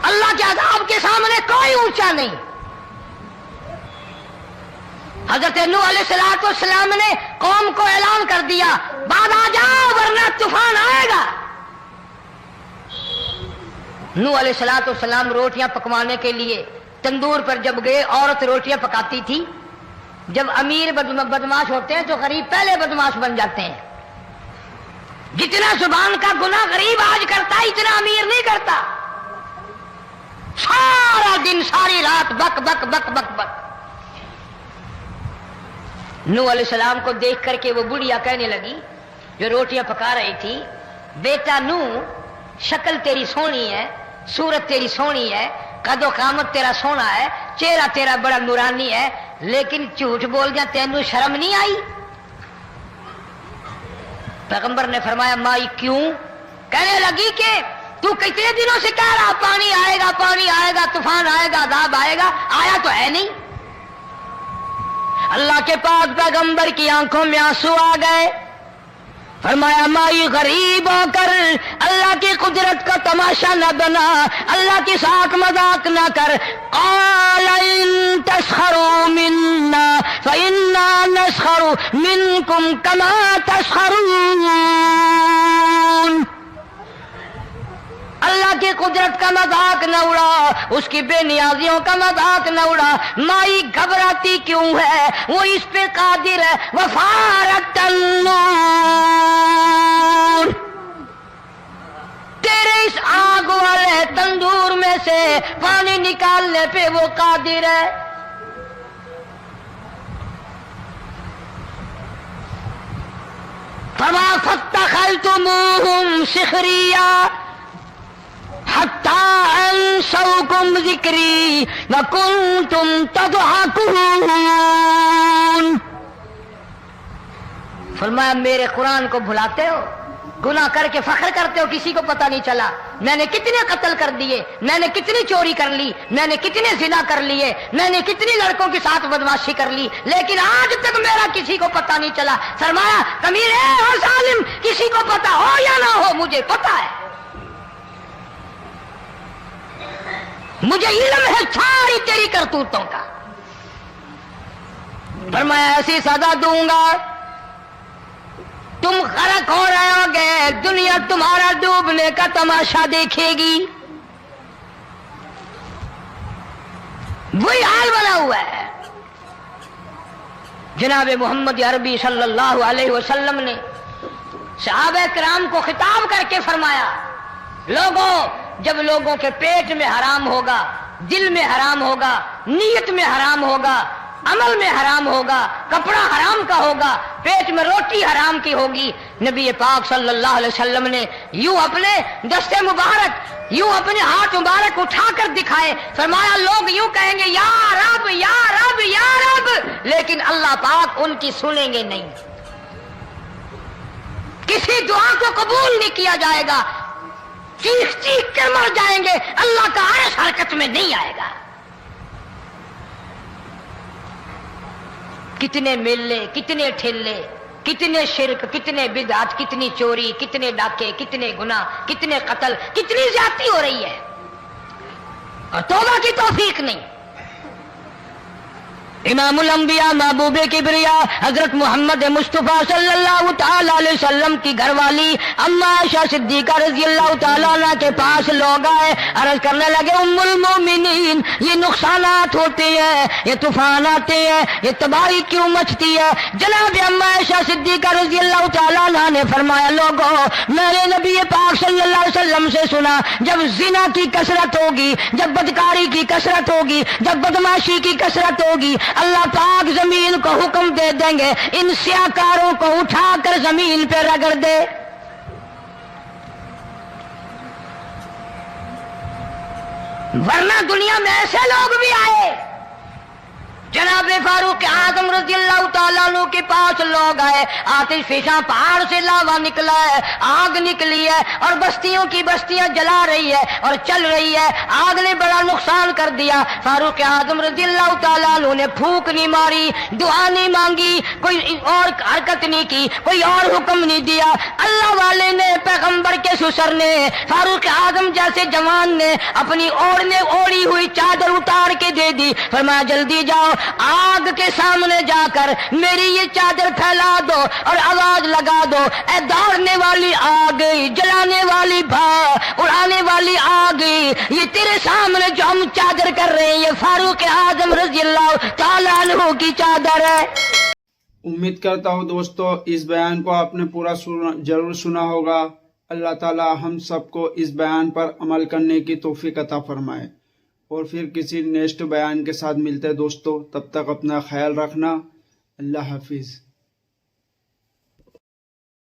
اللہ کے عذاب کے سامنے کوئی اونچا نہیں۔ حضرت نوح علیہ السلام نے قوم کو اعلان کر دیا بعد آ جاؤ ورنہ طوفان آئے گا۔ نوح علیہ السلام روٹیاں پکوانے کے لیے تندور پر جب گئے، عورت روٹیاں پکاتی تھی۔ جب امیر بدماش ہوتے ہیں تو غریب پہلے بدماش بن جاتے ہیں۔ جتنا زبان کا گناہ غریب آج کرتا ہے اتنا امیر نہیں کرتا۔ سارا دن ساری رات بک بک بک بک بک۔ نوح علیہ السلام کو دیکھ کر کے وہ بڑھیا کہنے لگی جو روٹیاں پکا رہی تھی، بیٹا نوح شکل تیری سونی ہے، صورت تیری سونی ہے، قد و قامت تیرا سونا ہے، چہرہ تیرا بڑا نورانی ہے، لیکن جھوٹ بول دیا تینوں شرم نہیں آئی؟ پیغمبر نے فرمایا مائی کیوں؟ کہنے لگی کہ تو کتنے دنوں سے کہہ رہا پانی آئے گا، پانی آئے گا، طوفان آئے گا، عذاب آئے گا، آیا تو ہے نہیں۔ اللہ کے پاک پیغمبر کی آنکھوں میں آنسو آ گئے۔ فرمایا مائی غریب ہو کر اللہ کی قدرت کا تماشا نہ بنا، اللہ کی ساکھ مذاق نہ کر۔ قال ان تسخروا منا فإنا نسخر منكم كما تسخرون۔ اللہ کی قدرت کا مذاق نہ اڑا، اس کی بے نیازیوں کا مذاق نہ اڑا۔ مائی گھبراتی کیوں ہے؟ وہ اس پہ قادر ہے۔ وفارت النور، تیرے اس آگ والے تندور میں سے پانی نکالنے پہ وہ قادر ہے۔ فما فاتخذتموہم سخریا حتی انسوکم ذکری وکنتم تضحکون۔ فرمایا میرے قرآن کو بھلاتے ہو، گناہ کر کے فخر کرتے ہو، کسی کو پتہ نہیں چلا میں نے کتنے قتل کر دیے، میں نے کتنی چوری کر لی، میں نے کتنے زنا کر لیے، میں نے کتنی لڑکوں کے ساتھ بدماشی کر لی، لیکن آج تک میرا کسی کو پتہ نہیں چلا۔ فرمایا کمینے اور ظالم، کسی کو پتہ ہو یا نہ ہو مجھے پتہ ہے، مجھے علم ہے ساری تیری کرتوتوں کا۔ فرمایا ایسی سزا دوں گا تم غرق ہو رہے ہو گے، دنیا تمہارا ڈوبنے کا تماشا دیکھے گی۔ وہی حال بنا ہوا ہے۔ جناب محمد عربی صلی اللہ علیہ وسلم نے صحابہ کرام کو خطاب کر کے فرمایا لوگوں، جب لوگوں کے پیٹ میں حرام ہوگا، دل میں حرام ہوگا، نیت میں حرام ہوگا، عمل میں حرام ہوگا، کپڑا حرام کا ہوگا، پیٹ میں روٹی حرام کی ہوگی، نبی پاک صلی اللہ علیہ وسلم نے یوں اپنے دستے مبارک، یوں اپنے ہاتھ مبارک اٹھا کر دکھائے، فرمایا لوگ یوں کہیں گے یا رب یا رب یا رب، لیکن اللہ پاک ان کی سنیں گے نہیں، کسی دعا کو قبول نہیں کیا جائے گا، چیخ چیخ کر مر جائیں گے، اللہ کا عرش حرکت میں نہیں آئے گا۔ کتنے میلے، کتنے ٹھیلے، کتنے شرک، کتنے بدعت، کتنی چوری، کتنے ڈاکے، کتنے گناہ، کتنے قتل، کتنی زیادتی ہو رہی ہے اور توبہ کی توفیق نہیں۔ امام الانبیاء محبوب کبریا حضرت محمد مصطفیٰ صلی اللہ تعالی علیہ وسلم کی گھر والی اما عائشہ صدیقہ رضی اللہ تعالیٰ عنہ کے پاس لوگ آئے، عرض کرنے لگے ام المومنین یہ نقصانات ہوتے ہیں، یہ طوفان آتے ہیں، یہ تباہی کیوں مچتی ہے؟ جناب اما عائشہ صدیقہ رضی اللہ تعالیٰ عنہ نے فرمایا لوگوں، میں نے نبی پاک صلی اللہ علیہ وسلم سے سنا جب زنا کی کثرت ہوگی، جب بدکاری کی کثرت ہوگی، جب بدماشی کی کثرت ہوگی، اللہ پاک زمین کو حکم دے دیں گے ان سیاکاروں کو اٹھا کر زمین پہ رگڑ دے۔ ورنہ دنیا میں ایسے لوگ بھی آئے، جناب فاروق اعظم رضی اللہ تعالیٰ عنہ کے پاس لوگ آئے، آتش فشاں پہاڑ سے لاوا نکلا ہے، آگ نکلی ہے اور بستیوں کی بستیاں جلا رہی ہے اور چل رہی ہے، آگ نے بڑا نقصان کر دیا۔ فاروق اعظم رضی اللہ تعالیٰ عنہ نے پھونک نہیں ماری، دعا نہیں مانگی، کوئی اور حرکت نہیں کی، کوئی اور حکم نہیں دیا۔ اللہ والے نے، پیغمبر کے سسر نے، فاروق اعظم جیسے جوان نے اپنی اوڑھی ہوئی چادر اتار کے دے دی، فرمایا جلدی جاؤ، آگ کے سامنے جا کر میری یہ چادر پھیلا دو اور آواز لگا دو، اے دوڑنے والی آ گئی، جلانے والی اڑانے والی آ گئی، یہ تیرے سامنے جو ہم چادر کر رہے ہیں یہ فاروق اعظم رضی اللہ تعالیٰ عنہ کی چادر ہے۔ امید کرتا ہوں دوستو اس بیان کو آپ نے پورا ضرور سنا ہوگا۔ اللہ تعالی ہم سب کو اس بیان پر عمل کرنے کی توفیق عطا فرمائے، اور پھر کسی نیکسٹ بیان کے ساتھ ملتے ہیں دوستو، تب تک اپنا خیال رکھنا، اللہ حافظ۔